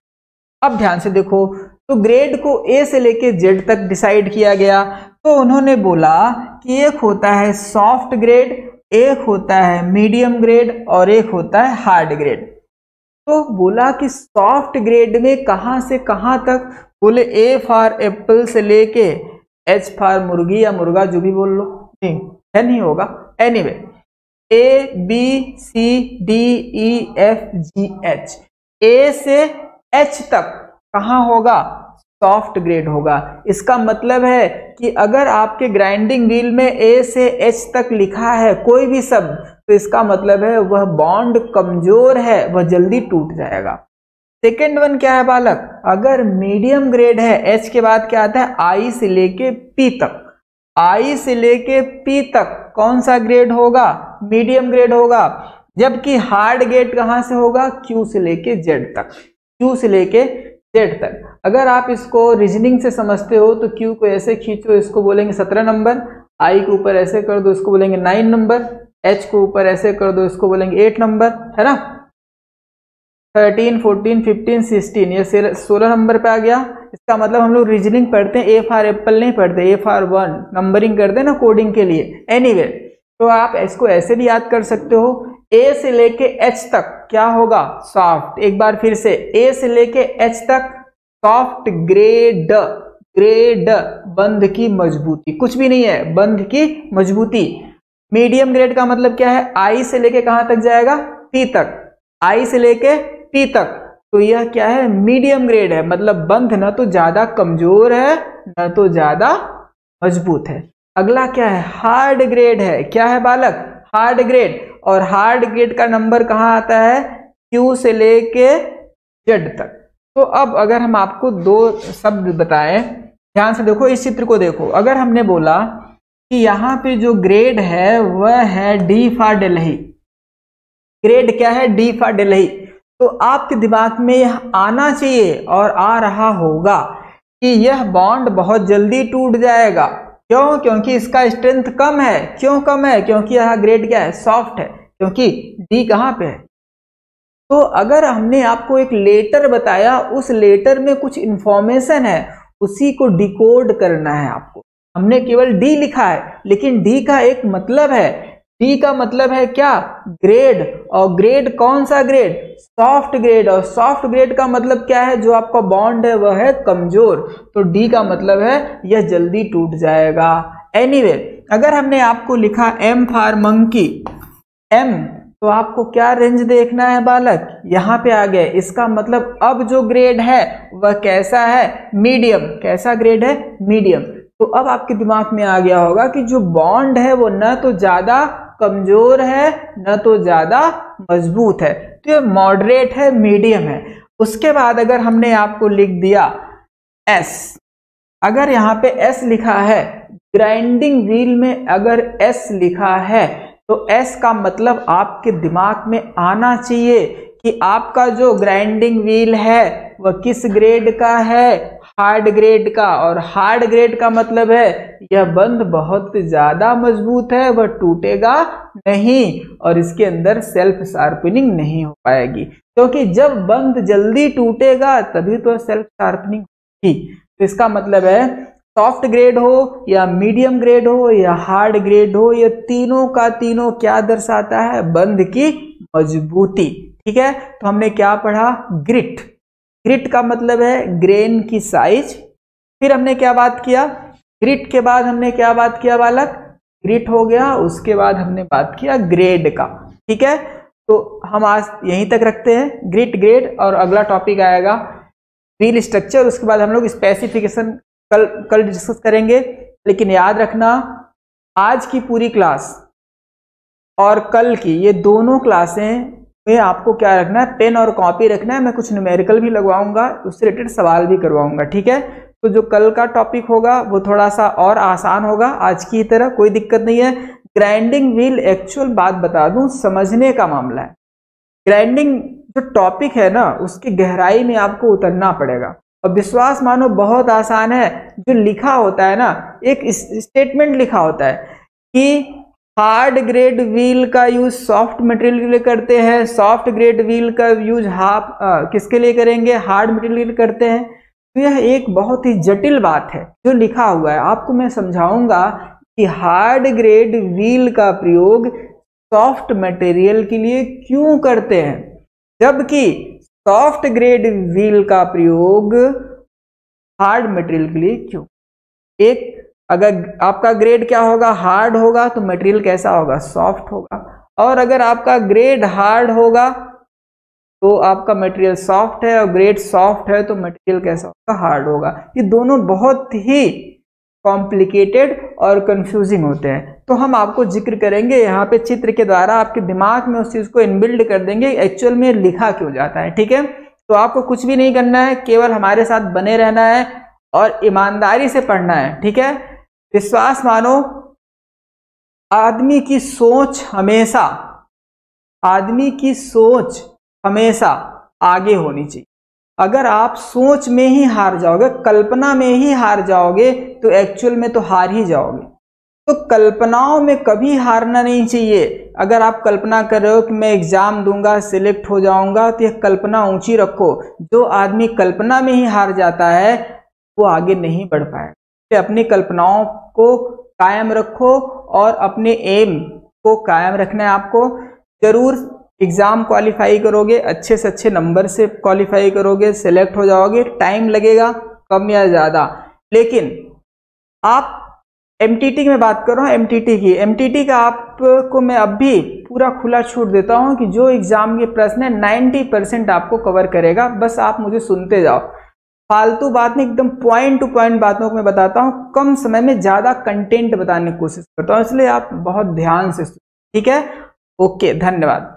अब ध्यान से देखो, तो ग्रेड को ए से लेके जेड तक डिसाइड किया गया। तो उन्होंने बोला कि एक होता है सॉफ्ट ग्रेड, एक होता है मीडियम ग्रेड और एक होता है हार्ड ग्रेड। तो बोला कि सॉफ्ट ग्रेड में कहां से कहां तक? बोले ए फॉर एप्पल से लेके एच फॉर मुर्गी या मुर्गा, जो भी बोल लो, नहीं है, नहीं होगा। Anyway, A B C D E F G H, A से एच तक कहां होगा? सॉफ्ट ग्रेड होगा। इसका मतलब है कि अगर आपके ग्राइंडिंग व्हील में ए से एच तक लिखा है कोई भी शब्द, तो इसका मतलब है वह बॉन्ड कमजोर है, वह जल्दी टूट जाएगा। सेकेंड वन क्या है बालक? अगर मीडियम ग्रेड है, एच के बाद क्या आता है? आई से लेके पी तक। आई से लेके पी तक कौन सा ग्रेड होगा? मीडियम ग्रेड होगा। जबकि हार्ड ग्रेड कहां से होगा? क्यू से लेके जेड तक, क्यू से लेके जेड तक। अगर आप इसको रीजनिंग से समझते हो तो क्यू को ऐसे खींचो, इसको बोलेंगे 17 नंबर, आई के ऊपर ऐसे कर दो, इसको बोलेंगे 9 नंबर, एच को ऊपर ऐसे कर दो, इसको बोलेंगे 8 नंबर, है ना। 13 14 15 16, ये 16 नंबर पे आ गया। इसका मतलब हम लोग रीजनिंग पढ़ते हैं, ए फॉर एप्पल नहीं पढ़ते, ए फॉर 1 नंबरिंग करते हैं ना कोडिंग के लिए। एनीवे, तो आप इसको ऐसे भी याद कर सकते हो, ए से लेके एच तक क्या होगा? सॉफ्ट। एक बार फिर से, ए से लेके एच तक सॉफ्ट ग्रेड, ग्रेड बंध की मजबूती, कुछ भी नहीं है, बंध की मजबूती। मीडियम ग्रेड का मतलब क्या है? आई से लेके कहां तक जाएगा? पी तक, आई से लेके पी तक। तो यह क्या है? मीडियम ग्रेड है, मतलब बंध न तो ज्यादा कमजोर है न तो ज्यादा मजबूत है। अगला क्या है? हार्ड ग्रेड है। क्या है बालक? Hard grade. और हार्ड ग्रेड का नंबर कहां आता है? क्यू से लेके जेड तक। तो अब अगर हम आपको 2 शब्द बताएं, ध्यान से देखो, इस चित्र को देखो। अगर हमने बोला कि यहाँ पे जो ग्रेड है वह है डी फॉर डेल्ही, ग्रेड क्या है? D for Delhi. तो आपके दिमाग में यह आना चाहिए और आ रहा होगा कि यह बॉन्ड बहुत जल्दी टूट जाएगा। क्यों? क्योंकि इसका स्ट्रेंथ कम है। क्यों कम है? क्योंकि यह ग्रेड क्या है? सॉफ्ट है, क्योंकि डी कहां पे है। तो अगर हमने आपको एक लेटर बताया, उस लेटर में कुछ इंफॉर्मेशन है, उसी को डिकोड करना है आपको। हमने केवल डी लिखा है, लेकिन डी का एक मतलब है। डी का मतलब है क्या? ग्रेड। और ग्रेड कौन सा ग्रेड? Soft grade. और सॉफ्ट ग्रेड का मतलब क्या है? जो आपका बॉन्ड है वह है कमजोर। तो डी का मतलब है यह जल्दी टूट जाएगा। एनीवे, अगर हमने आपको लिखा एम फॉर मंकी, एम, तो आपको क्या रेंज देखना है बालक? यहां पे आ गए। इसका मतलब अब जो ग्रेड है वह कैसा है? मीडियम। कैसा ग्रेड है? मीडियम। तो अब आपके दिमाग में आ गया होगा कि जो बॉन्ड है वो न तो ज्यादा कमजोर है न तो ज्यादा मजबूत है, तो ये मॉडरेट है, मीडियम है। उसके बाद अगर हमने आपको लिख दिया एस, अगर यहाँ पे एस लिखा है, ग्राइंडिंग व्हील में अगर एस लिखा है, तो एस का मतलब आपके दिमाग में आना चाहिए कि आपका जो ग्राइंडिंग व्हील है वह किस ग्रेड का है? हार्ड ग्रेड का। और हार्ड ग्रेड का मतलब है यह बंध बहुत ज्यादा मजबूत है, वह टूटेगा नहीं और इसके अंदर सेल्फ शार्पनिंग नहीं हो पाएगी। क्योंकि जब बंध जल्दी टूटेगा तभी तो सेल्फ शार्पनिंग होगी। तो इसका मतलब है सॉफ्ट ग्रेड हो या मीडियम ग्रेड हो या हार्ड ग्रेड हो, ये तीनों का तीनों क्या दर्शाता है? बंध की मजबूती। ठीक है, तो हमने क्या पढ़ा? ग्रिट। ग्रिट का मतलब है ग्रेन की साइज। फिर हमने क्या बात किया? ग्रिट के बाद हमने क्या बात किया बालक? ग्रिट हो गया, उसके बाद हमने बात किया ग्रेड का। ठीक है, तो हम आज यहीं तक रखते हैं, ग्रिट, ग्रेड, और अगला टॉपिक आएगा व्हील स्ट्रक्चर, उसके बाद हम लोग स्पेसिफिकेशन कल डिस्कस करेंगे। लेकिन याद रखना, आज की पूरी क्लास और कल की ये दोनों क्लासें में आपको क्या रखना है, पेन और कॉपी रखना है। मैं कुछ न्यूमेरिकल भी लगवाऊंगा, उससे रिलेटेड सवाल भी करवाऊंगा, ठीक है। तो जो कल का टॉपिक होगा वो थोड़ा सा और आसान होगा आज की तरह, कोई दिक्कत नहीं है। ग्राइंडिंग व्हील एक्चुअल बात बता दूं, समझने का मामला है। ग्राइंडिंग जो टॉपिक है ना, उसकी गहराई में आपको उतरना पड़ेगा। और विश्वास मानो बहुत आसान है। जो लिखा होता है ना, एक स्टेटमेंट लिखा होता है कि हार्ड ग्रेड व्हील का यूज सॉफ्ट मटेरियल के लिए करते हैं, सॉफ्ट ग्रेड व्हील का यूज किसके लिए करेंगे, हार्ड मटेरियल के लिए करते हैं। तो यह एक बहुत ही जटिल बात है जो लिखा हुआ है। आपको मैं समझाऊंगा कि हार्ड ग्रेड व्हील का प्रयोग सॉफ्ट मटेरियल के लिए क्यों करते हैं, जबकि सॉफ्ट ग्रेड व्हील का प्रयोग हार्ड मटेरियल के लिए क्यों। एक, अगर आपका ग्रेड क्या होगा, हार्ड होगा, तो मटेरियल कैसा होगा, सॉफ्ट होगा। और अगर आपका ग्रेड हार्ड होगा तो आपका मटेरियल सॉफ्ट है, और ग्रेड सॉफ्ट है तो मटेरियल कैसा होगा, हार्ड होगा। ये दोनों बहुत ही कॉम्प्लिकेटेड और कंफ्यूजिंग होते हैं। तो हम आपको जिक्र करेंगे यहाँ पे चित्र के द्वारा, आपके दिमाग में उस चीज को इनबिल्ड कर देंगे एक्चुअल में लिखा क्यों जाता है, ठीक है। तो आपको कुछ भी नहीं करना है, केवल हमारे साथ बने रहना है और ईमानदारी से पढ़ना है, ठीक है। विश्वास मानो, आदमी की सोच हमेशा आगे होनी चाहिए। अगर आप सोच में ही हार जाओगे, कल्पना में ही हार जाओगे, तो एक्चुअल में तो हार ही जाओगे। तो कल्पनाओं में कभी हारना नहीं चाहिए। अगर आप कल्पना कर रहे हो कि मैं एग्जाम दूंगा, सिलेक्ट हो जाऊंगा, तो यह कल्पना ऊंची रखो। जो आदमी कल्पना में ही हार जाता है वो आगे नहीं बढ़ पाएगा। अपनी कल्पनाओं को कायम रखो और अपने एम को कायम रखना है आपको। जरूर एग्जाम क्वालिफाई करोगे, अच्छे से अच्छे नंबर से क्वालिफाई करोगे, सिलेक्ट हो जाओगे। टाइम लगेगा कम या ज़्यादा, लेकिन आप एमटीटी की मैं बात कर रहा हूँ, एमटीटी का आपको मैं अब भी पूरा खुला छूट देता हूँ कि जो एग्जाम के प्रश्न है 90% आपको कवर करेगा। बस आप मुझे सुनते जाओ, फालतू बात नहीं, एकदम पॉइंट टू पॉइंट बातों को मैं बताता हूँ। कम समय में ज़्यादा कंटेंट बताने की कोशिश करता हूँ, इसलिए आप बहुत ध्यान से सुनो, ठीक है। ओके, धन्यवाद।